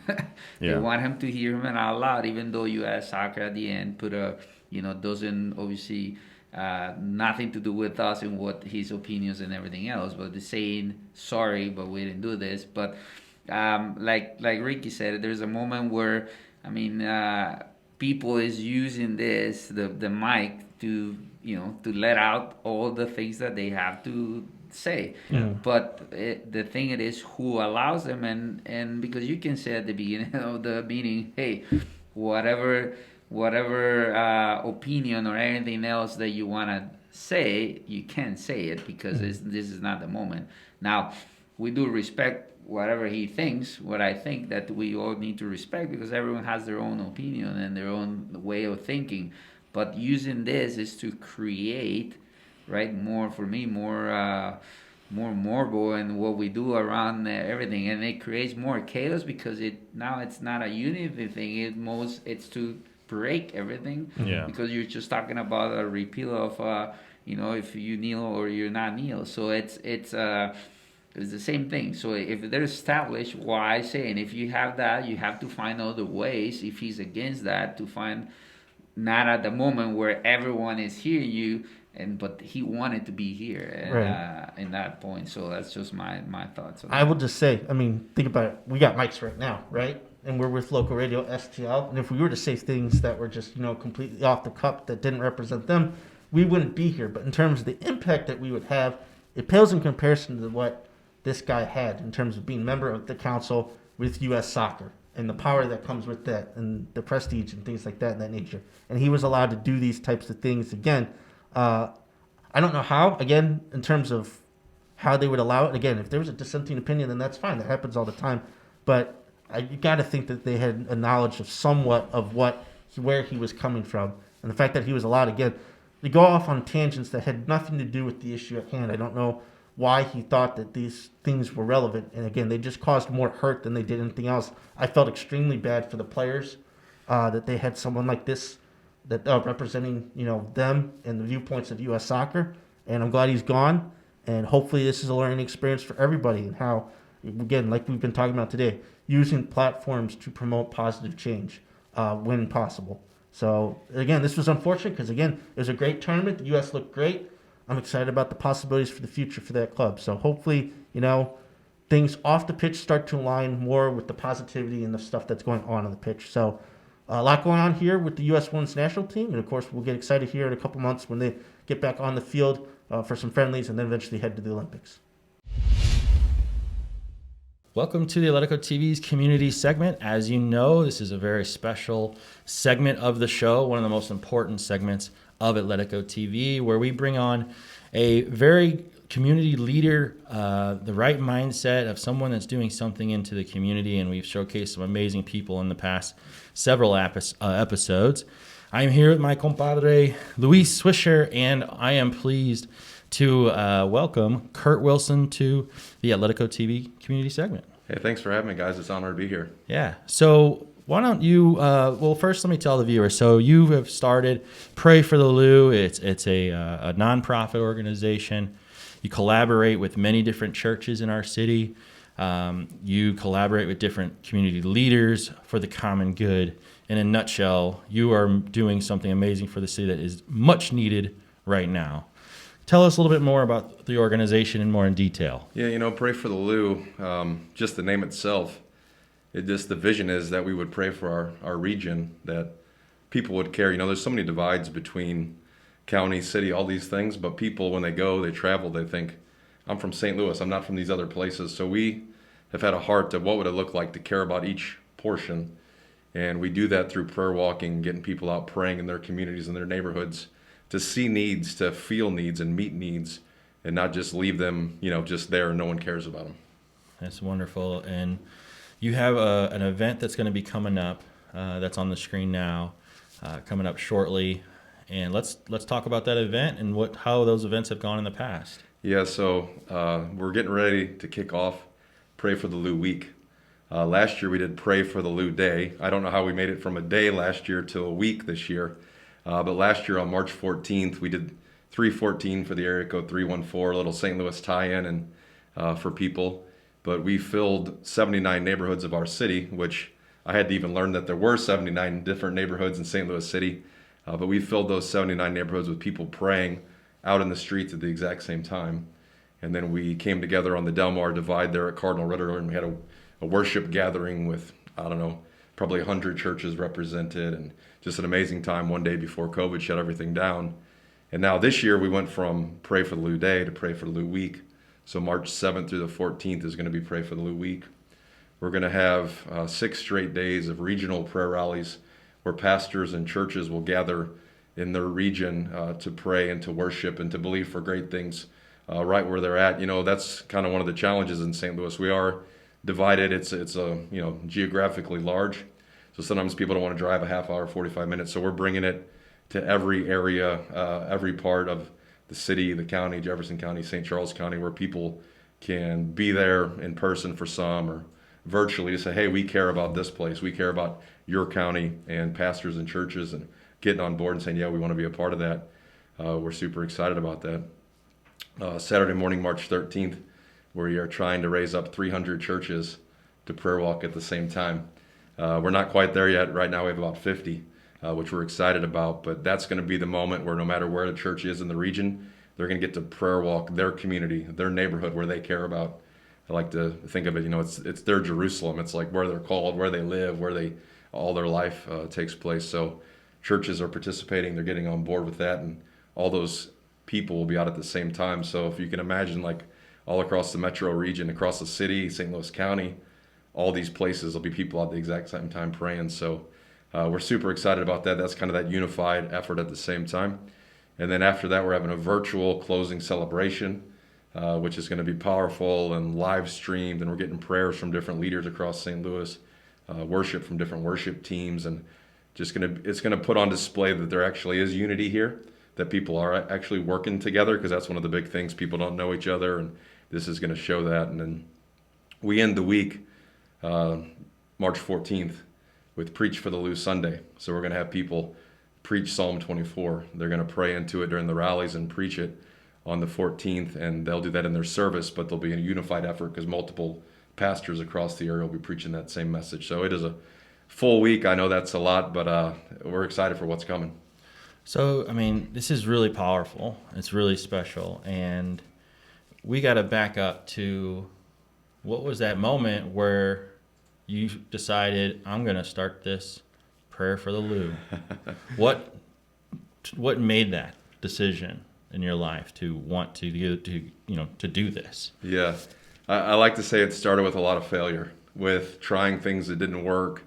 They Yeah. want him to hear him and out loud, even though U.S. Soccer at the end put a, doesn't obviously nothing to do with us and what his opinions and everything else, but the saying sorry, but we didn't do this. But like Ricky said, there's a moment where I mean people is using the mic to to let out all the things that they have to say. But the thing it is who allows them, and because you can say at the beginning of the meeting, hey, whatever opinion or anything else that you want to say, you can say it because this is not the moment. Now, we do respect whatever he thinks, what I think that we all need to respect because everyone has their own opinion and their own way of thinking. But using this is to create, right, more for me, more morbo and what we do around everything, and it creates more chaos because now it's not a unity thing. It's to break everything. Yeah. Because you're just talking about a repeal of if you kneel or you're not kneel. So it's the same thing. So if they're established, why I say, and if you have that, you have to find other ways. If he's against that, to find not at the moment where everyone is hearing you, but he wanted to be here in that point. So that's just my thoughts on I that. will just say, I mean, think about it. We got mics right now, right? And we're with local radio STL. And if we were to say things that were just, completely off the cuff that didn't represent them, we wouldn't be here. But in terms of the impact that we would have, it pales in comparison to what this guy had in terms of being a member of the council with U.S. Soccer and the power that comes with that and the prestige and things like that in that nature. And he was allowed to do these types of things again. I don't know how, again, in terms of how they would allow it. Again, if there was a dissenting opinion, then that's fine. That happens all the time. But you got to think that they had a knowledge of somewhat of where he was coming from. And the fact that he was allowed, again, to go off on tangents that had nothing to do with the issue at hand. I don't know why he thought that these things were relevant. And again, they just caused more hurt than they did anything else. I felt extremely bad for the players that they had someone like this that representing them and the viewpoints of U.S. Soccer. And I'm glad he's gone. And hopefully this is a learning experience for everybody and how, again, like we've been talking about today, using platforms to promote positive change when possible. So, again, this was unfortunate because, again, it was a great tournament. The U.S. looked great. I'm excited about the possibilities for the future for that club. So, hopefully, things off the pitch start to align more with the positivity and the stuff that's going on the pitch. So, a lot going on here with the U.S. Women's National Team. And, of course, we'll get excited here in a couple months when they get back on the field for some friendlies and then eventually head to the Olympics. Welcome to the Atletico TV's community segment. As you know, this is a very special segment of the show, one of the most important segments of Atletico TV, where we bring on a very community leader, the right mindset of someone that's doing something into the community, and we've showcased some amazing people in the past several episodes. I'm here with my compadre, Luis Swisher, and I am pleased to welcome Kurt Wilson to the Atletico TV community segment. Hey, thanks for having me, guys. It's an honor to be here. Yeah. So why don't you, well, first let me tell the viewers. So you have started Pray for the Lou. It's a nonprofit organization. You collaborate with many different churches in our city. You collaborate with different community leaders for the common good. In a nutshell, you are doing something amazing for the city that is much needed right now. Tell us a little bit more about the organization and more in detail. Yeah, Pray for the Lou, just the name itself, the vision is that we would pray for our region, that people would care. There's so many divides between county, city, all these things, but people, when they go, they travel, they think, I'm from St. Louis, I'm not from these other places. So we have had a heart of what would it look like to care about each portion. And we do that through prayer walking, getting people out praying in their communities and their neighborhoods, to see needs, to feel needs and meet needs, and not just leave them, just there and no one cares about them. That's wonderful. And you have an event that's going to be coming up, that's on the screen now, coming up shortly. And let's talk about that event and how those events have gone in the past. Yeah, so we're getting ready to kick off Pray for the Lou Week. Last year we did Pray for the Lou Day. I don't know how we made it from a day last year to a week this year. But last year on March 14th, we did 314 for the area code 314, a little St. Louis tie-in and for people. But we filled 79 neighborhoods of our city, which I had to even learn that there were 79 different neighborhoods in St. Louis City. But we filled those 79 neighborhoods with people praying out in the streets at the exact same time. And then we came together on the Delmar Divide there at Cardinal Ritter, and we had a worship gathering with, I don't know, probably 100 churches represented, and just an amazing time one day before COVID shut everything down. And now this year we went from Pray for the Lou Day to Pray for the Lou Week. So March 7th through the 14th is going to be Pray for the Lou Week. We're going to have 6 straight days of regional prayer rallies where pastors and churches will gather in their region to pray and to worship and to believe for great things right where they're at. You know, that's kind of one of the challenges in St. Louis. We are divided. It's geographically large. So sometimes people don't want to drive a half hour, 45 minutes. So we're bringing it to every area, every part of the city, the county, Jefferson County, St. Charles County, where people can be there in person for some or virtually to say, hey, we care about this place. We care about your county, and pastors and churches and getting on board and saying, yeah, we want to be a part of that. We're super excited about that. Saturday morning, March 13th, we are trying to raise up 300 churches to prayer walk at the same time. We're not quite there yet. Right now we have about 50, which we're excited about, but that's going to be the moment where no matter where the church is in the region, they're going to get to prayer walk their community, their neighborhood where they care about. I like to think of it, it's their Jerusalem. It's like where they're called, where they live, where all their life takes place. So churches are participating, they're getting on board with that, and all those people will be out at the same time. So if you can imagine, like all across the metro region, across the city, St. Louis County, all these places will be people at the exact same time praying. So we're super excited about that. That's kind of that unified effort at the same time. And then after that, we're having a virtual closing celebration, which is going to be powerful and live streamed. And we're getting prayers from different leaders across St. Louis, worship from different worship teams, and it's going to put on display that there actually is unity here, that people are actually working together, because that's one of the big things. People don't know each other, and this is going to show that. And then we end the week, March 14th, with Preach for the Lou Sunday. So we're going to have people preach Psalm 24. They're going to pray into it during the rallies and preach it on the 14th, and they'll do that in their service, but there'll be a unified effort because multiple pastors across the area will be preaching that same message. So it is a full week. I know that's a lot, but we're excited for what's coming. So, I mean, this is really powerful. It's really special. And we got to back up to what was that moment where you decided, I'm going to start this Prayer for the Lou? What made that decision in your life to want to do this? Yeah. I like to say it started with a lot of failure, with trying things that didn't work,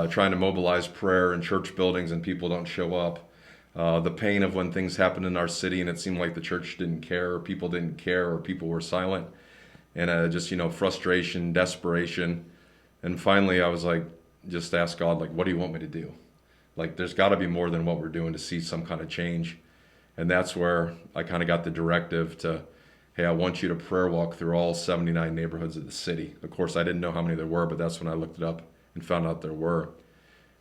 trying to mobilize prayer in church buildings and people don't show up. The pain of when things happened in our city and it seemed like the church didn't care, or people didn't care, or people were silent. And just, frustration, desperation. And finally I was like, just ask God, like, what do you want me to do? Like, there's got to be more than what we're doing to see some kind of change. And that's where I kind of got the directive to, hey, I want you to prayer walk through all 79 neighborhoods of the city. Of course, I didn't know how many there were, but that's when I looked it up and found out there were.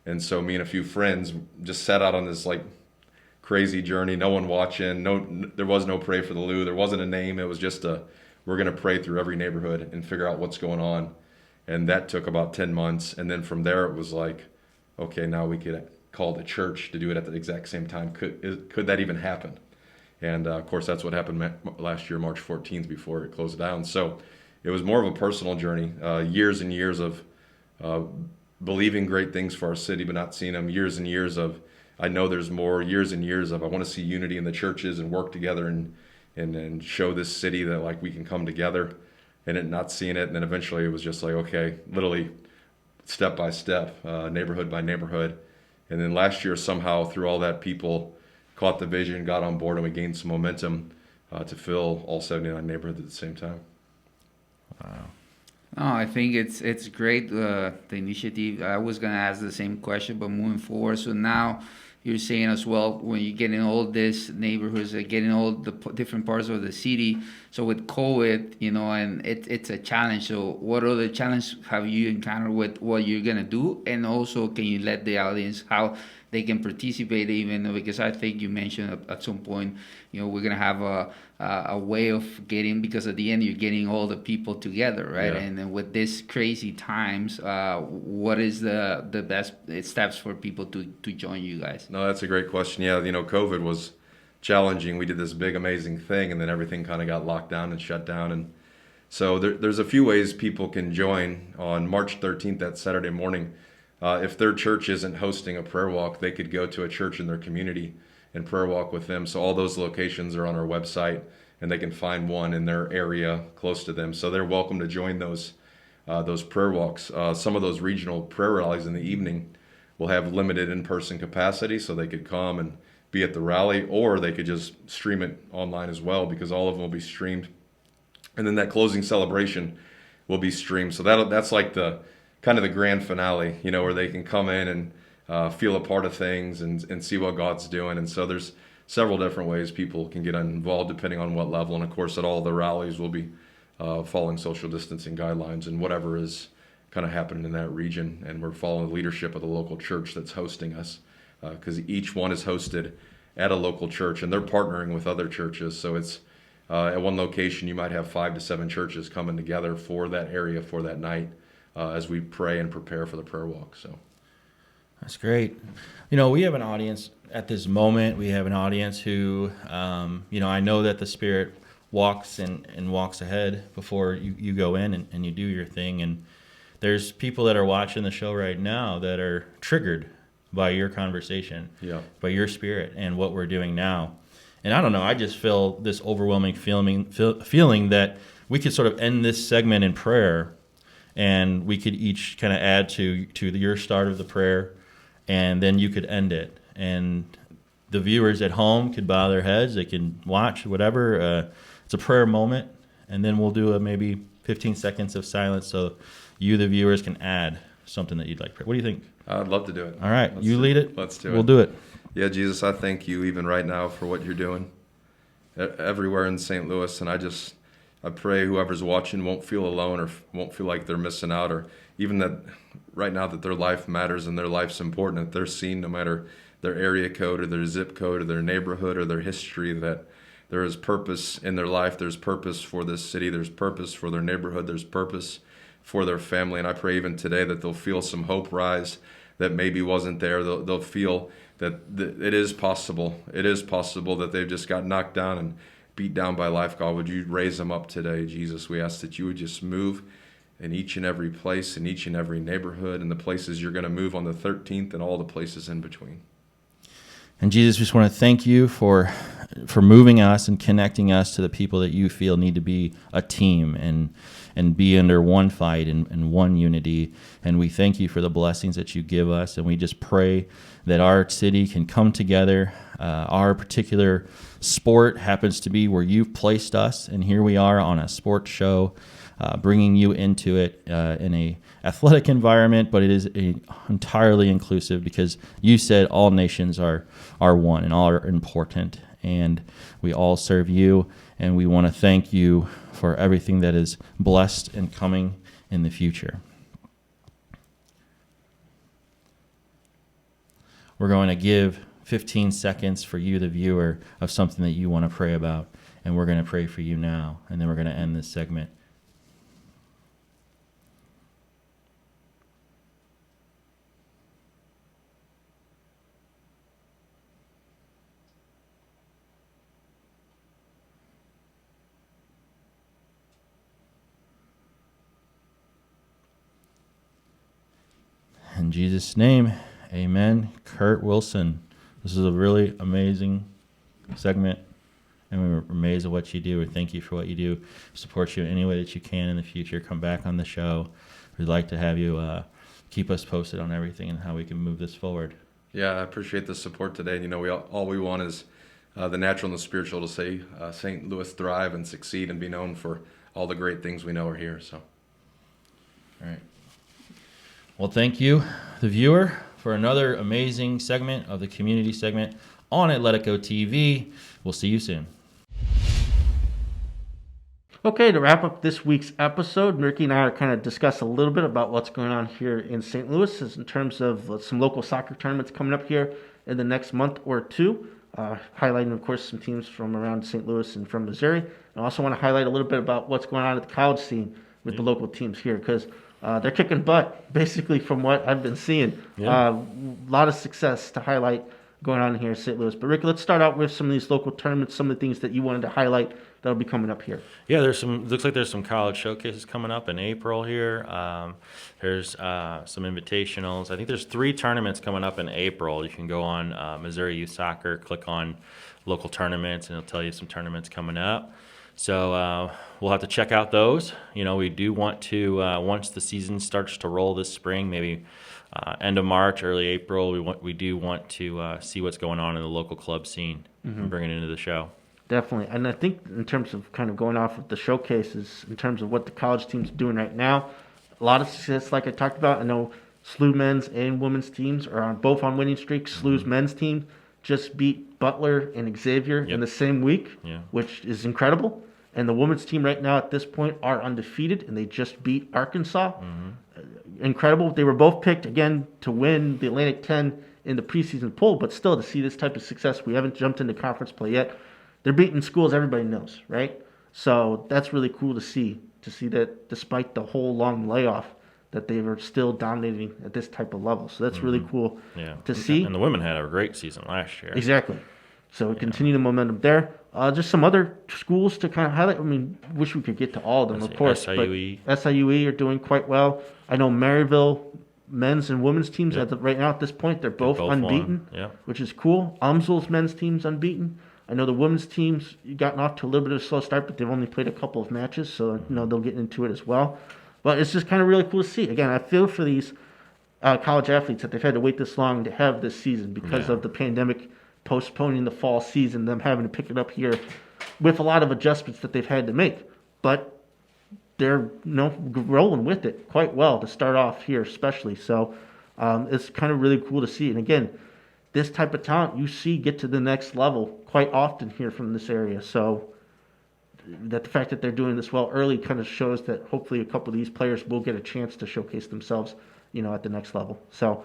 And so me and a few friends just set out on this like crazy journey, no one watching, there was no Pray for the Lou, there wasn't a name, it was just we're going to pray through every neighborhood and figure out what's going on. And that took about 10 months. And then from there it was like, okay, now we could call the church to do it at the exact same time. Could that even happen? And of course, that's what happened last year, March 14th, before it closed down. So it was more of a personal journey, years and years of believing great things for our city, but not seeing them. Years and years of, I know there's more. Years and years of, I want to see unity in the churches and work together and show this city that like we can come together, and it not seeing it. And then eventually it was just like, okay, literally step by step, neighborhood by neighborhood. And then last year, somehow through all that, people caught the vision, got on board, and we gained some momentum to fill all 79 neighborhoods at the same time. Wow. No, I think it's great, the initiative. I was going to ask the same question, but moving forward. So now you're saying as well, when you get in all these neighborhoods, getting all the different parts of the city. So with COVID, and it's a challenge. So what other challenge have you encountered with what you're gonna do? And also, can you let the audience how they can participate, even because I think you mentioned at some point, we're gonna have a way of getting, because at the end you're getting all the people together, right? Yeah. And then with this crazy times, what is the best steps for people to join you guys? No, that's a great question. Yeah, COVID was challenging. We did this big, amazing thing, and then everything kind of got locked down and shut down. And so there's a few ways people can join on March 13th, that Saturday morning. If their church isn't hosting a prayer walk, they could go to a church in their community and prayer walk with them. So all those locations are on our website, and they can find one in their area close to them. So they're welcome to join those prayer walks. Some of those regional prayer rallies in the evening will have limited in-person capacity, so they could come and be at the rally, or they could just stream it online as well, because all of them will be streamed. And then that closing celebration will be streamed. So that's like the kind of the grand finale, where they can come in and feel a part of things and see what God's doing. And so there's several different ways people can get involved depending on what level. And of course, at all the rallies, we'll be following social distancing guidelines and whatever is kind of happening in that region. And we're following the leadership of the local church that's hosting us, because each one is hosted at a local church, and they're partnering with other churches. So it's at one location, you might have 5 to 7 churches coming together for that area for that night, as we pray and prepare for the prayer walk. So that's great. We have an audience at this moment. We have an audience who, I know that the Spirit walks and walks ahead before you go in and you do your thing. And there's people that are watching the show right now that are triggered by your conversation, by your Spirit and what we're doing now. And I don't know, I just feel this overwhelming feeling that we could sort of end this segment in prayer, and we could each kind of add to your start of the prayer, and then you could end it. And the viewers at home could bow their heads, they can watch, whatever. It's a prayer moment, and then we'll do maybe 15 seconds of silence so you, the viewers, can add something that you'd like. What do you think? I'd love to do it. All right, you lead it. Let's do it. We'll do it. Yeah, Jesus, I thank you even right now for what you're doing everywhere in St. Louis. And I pray whoever's watching won't feel alone, or won't feel like they're missing out, or even that right now that their life matters and their life's important, that they're seen no matter their area code or their zip code or their neighborhood or their history, that there is purpose in their life. There's purpose for this city. There's purpose for their neighborhood. There's purpose for their family. And I pray even today that they'll feel some hope rise that maybe wasn't there. They'll feel that it is possible. It is possible that they've just got knocked down and beat down by life. God, would you raise them up today, Jesus? We ask that you would just move in each and every place, in each and every neighborhood, and the places you're going to move on the 13th and all the places in between. And Jesus, we just want to thank you for moving us and connecting us to the people that you feel need to be a team and be under one fight and one unity. And we thank you for the blessings that you give us. And we just pray that our city can come together. Our particular sport happens to be where you've placed us. And here we are on a sports show, bringing you into it in a athletic environment, but it is entirely inclusive, because you said all nations are one and all are important, and we all serve you, and we want to thank you for everything that is blessed and coming in the future. We're going to give 15 seconds for you, the viewer, of something that you want to pray about, and we're going to pray for you now, and then we're going to end this segment. In Jesus' name, amen. Kurt Wilson, this is a really amazing segment, and we're amazed at what you do. We thank you for what you do. Support you in any way that you can in the future. Come back on the show. We'd like to have you keep us posted on everything and how we can move this forward. Yeah, I appreciate the support today. And, all we want is the natural and the spiritual to say St. Louis thrive and succeed and be known for all the great things we know are here. So, all right. Well, thank you, the viewer. for another amazing segment of the community segment on Atletico TV. We'll see you soon. Okay, to wrap up this week's episode, Ricky and I are kind of discuss a little bit about what's going on here in St. Louis in terms of some local soccer tournaments coming up here in the next month or two, highlighting, of course, some teams from around St. Louis and from Missouri. I also want to highlight a little bit about what's going on at the college scene with the local teams here, because they're kicking butt, basically, from what I've been seeing. A lot of success to highlight going on here in St. Louis. But, Rick, let's start out with some of these local tournaments, some of the things that you wanted to highlight that'll be coming up here. Yeah, looks like there's some college showcases coming up in April here. There's some invitationals. I think there's 3 tournaments coming up in April. You can go on Missouri Youth Soccer, click on local tournaments, and it'll tell you some tournaments coming up. So we'll have to check out those. We do want to, once the season starts to roll this spring, maybe end of March, early April, we do want to see what's going on in the local club scene and bring it into the show. Definitely. And I think in terms of kind of going off of the showcases, in terms of what the college team's doing right now, a lot of success, like I talked about. I know SLU men's and women's teams are both on winning streaks. SLU's men's team just beat Butler and Xavier in the same week, which is incredible. And the women's team right now at this point are undefeated, and they just beat Arkansas. Incredible. They were both picked, again, to win the Atlantic 10 in the preseason poll, but still to see this type of success, we haven't jumped into conference play yet. They're beating schools everybody knows, right? So that's really cool to see that despite the whole long layoff, that they were still dominating at this type of level. So that's really cool to see. And the women had a great season last year. Exactly. So we continue the momentum there. Just some other schools to kind of highlight. I mean, wish we could get to all of them, of course. SIUE. But SIUE are doing quite well. I know Maryville men's and women's teams right now at this point, they're both unbeaten, which is cool. Umsel's men's team's unbeaten. I know the women's team's gotten off to a little bit of a slow start, but they've only played a couple of matches, so they'll get into it as well. But it's just kind of really cool to see. Again, I feel for these college athletes that they've had to wait this long to have this season because of the pandemic postponing the fall season, them having to pick it up here with a lot of adjustments that they've had to make. But they're rolling with it quite well to start off here especially. So it's kind of really cool to see. And again, this type of talent you see get to the next level quite often here from this area. So that the fact that they're doing this well early kind of shows that hopefully a couple of these players will get a chance to showcase themselves, at the next level. So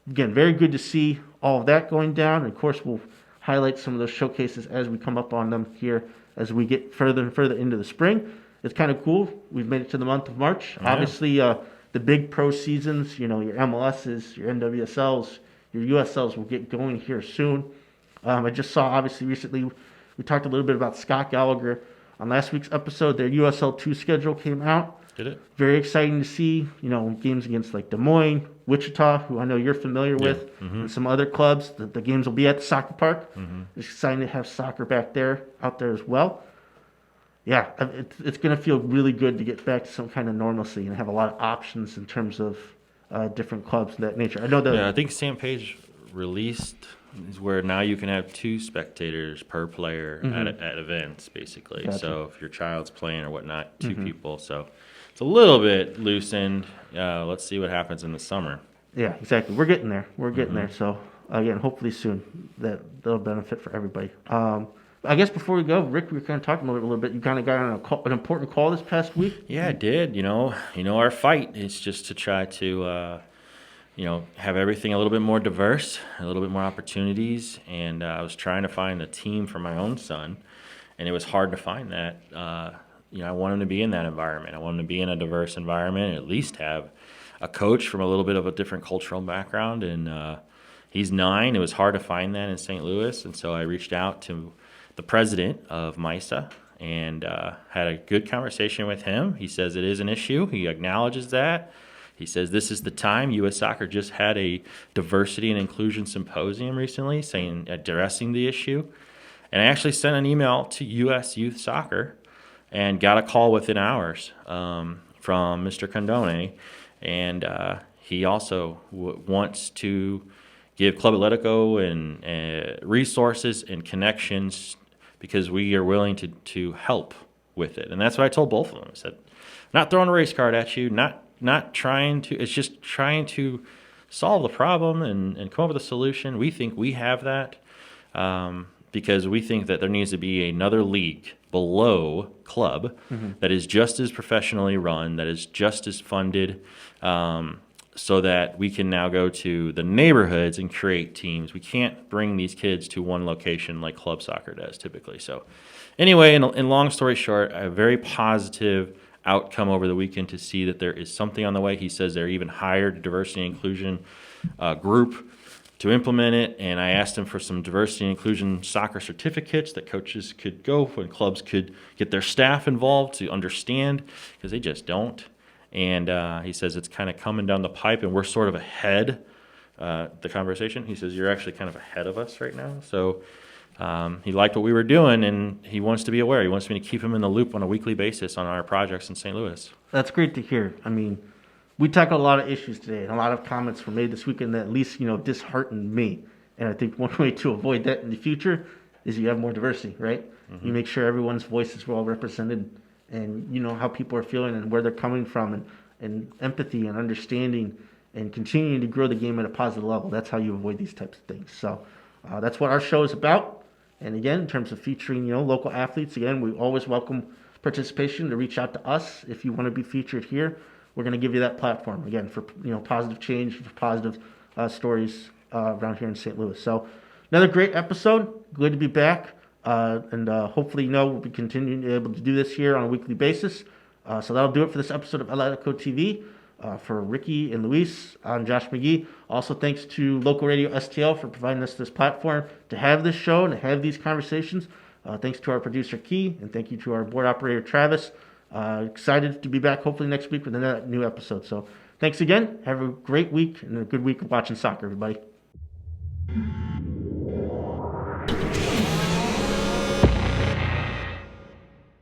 again, very good to see all of that going down. And of course, we'll highlight some of those showcases as we come up on them here as we get further and further into the spring. It's kind of cool. We've made it to the month of March. Yeah. Obviously, the big pro seasons, your MLSs, your NWSLs, your USLs will get going here soon. I just saw, obviously, recently, we talked a little bit about Scott Gallagher on last week's episode. Their USL 2 schedule came out. Did it? Very exciting to see, games against like Des Moines, Wichita, who I know you're familiar with, and some other clubs. The games will be at the soccer park. It's exciting to have soccer out there as well. Yeah, it's going to feel really good to get back to some kind of normalcy and have a lot of options in terms of different clubs of that nature. I know that. Yeah, I think Sam Page released is where now you can have 2 spectators per player at events, basically. Gotcha. So if your child's playing or whatnot, 2 people. So it's a little bit loosened. Let's see what happens in the summer. Yeah, exactly. We're getting there. There. So again, hopefully soon that'll benefit for everybody. I guess before we go, Rick, we were kind of talking a little bit. You kind of got on an important call this past week. Yeah, I did. Our fight is just to try to, have everything a little bit more diverse, a little bit more opportunities. And I was trying to find a team for my own son, and it was hard to find that. I want him to be in that environment. I want him to be in a diverse environment, and at least have a coach from a little bit of a different cultural background. And he's 9. It was hard to find that in St. Louis, and so I reached out to the president of MISA and had a good conversation with him. He says it is an issue. He acknowledges that. He says this is the time. U.S. Soccer just had a diversity and inclusion symposium recently addressing the issue. And I actually sent an email to U.S. Youth Soccer and got a call within hours from Mr. Condone. And he also wants to give Club Atletico and resources and connections because we are willing to help with it. And that's what I told both of them. I said, not throwing a race card at you, not trying to, it's just trying to solve the problem and come up with a solution. We think we have that because we think that there needs to be another league below club that is just as professionally run, that is just as funded, so that we can now go to the neighborhoods and create teams. We can't bring these kids to one location like club soccer does typically. So anyway, in long story short, a very positive outcome over the weekend to see that there is something on the way. He says they're even hired a diversity and inclusion group to implement it, and I asked him for some diversity and inclusion soccer certificates that coaches could go and clubs could get their staff involved to understand, because they just don't. And he says it's kind of coming down the pipe, and we're sort of ahead the conversation. He says you're actually kind of ahead of us right now. So he liked what we were doing, and he wants to be aware. He wants me to keep him in the loop on a weekly basis on our projects in St. Louis. That's great to hear. I mean, we tackled a lot of issues today, and a lot of comments were made this weekend that at least, disheartened me. And I think one way to avoid that in the future is you have more diversity, right? You make sure everyone's voice is well represented, and you know how people are feeling and where they're coming from, and empathy and understanding, and continuing to grow the game at a positive level. That's how you avoid these types of things. So that's what our show is about. And again, in terms of featuring, local athletes, again, we always welcome participation to reach out to us if you want to be featured here. We're going to give you that platform, again, for positive change, for positive stories around here in St. Louis. So another great episode. Good to be back. And hopefully, we'll be continuing to be able to do this here on a weekly basis. So that'll do it for this episode of Atletico TV. For Ricky and Luis, I'm Josh McGee. Also, thanks to Local Radio STL for providing us this platform to have this show and to have these conversations. Thanks to our producer, Key, and thank you to our board operator, Travis. Excited to be back hopefully next week with another new episode. So thanks again. Have a great week and a good week of watching soccer, everybody.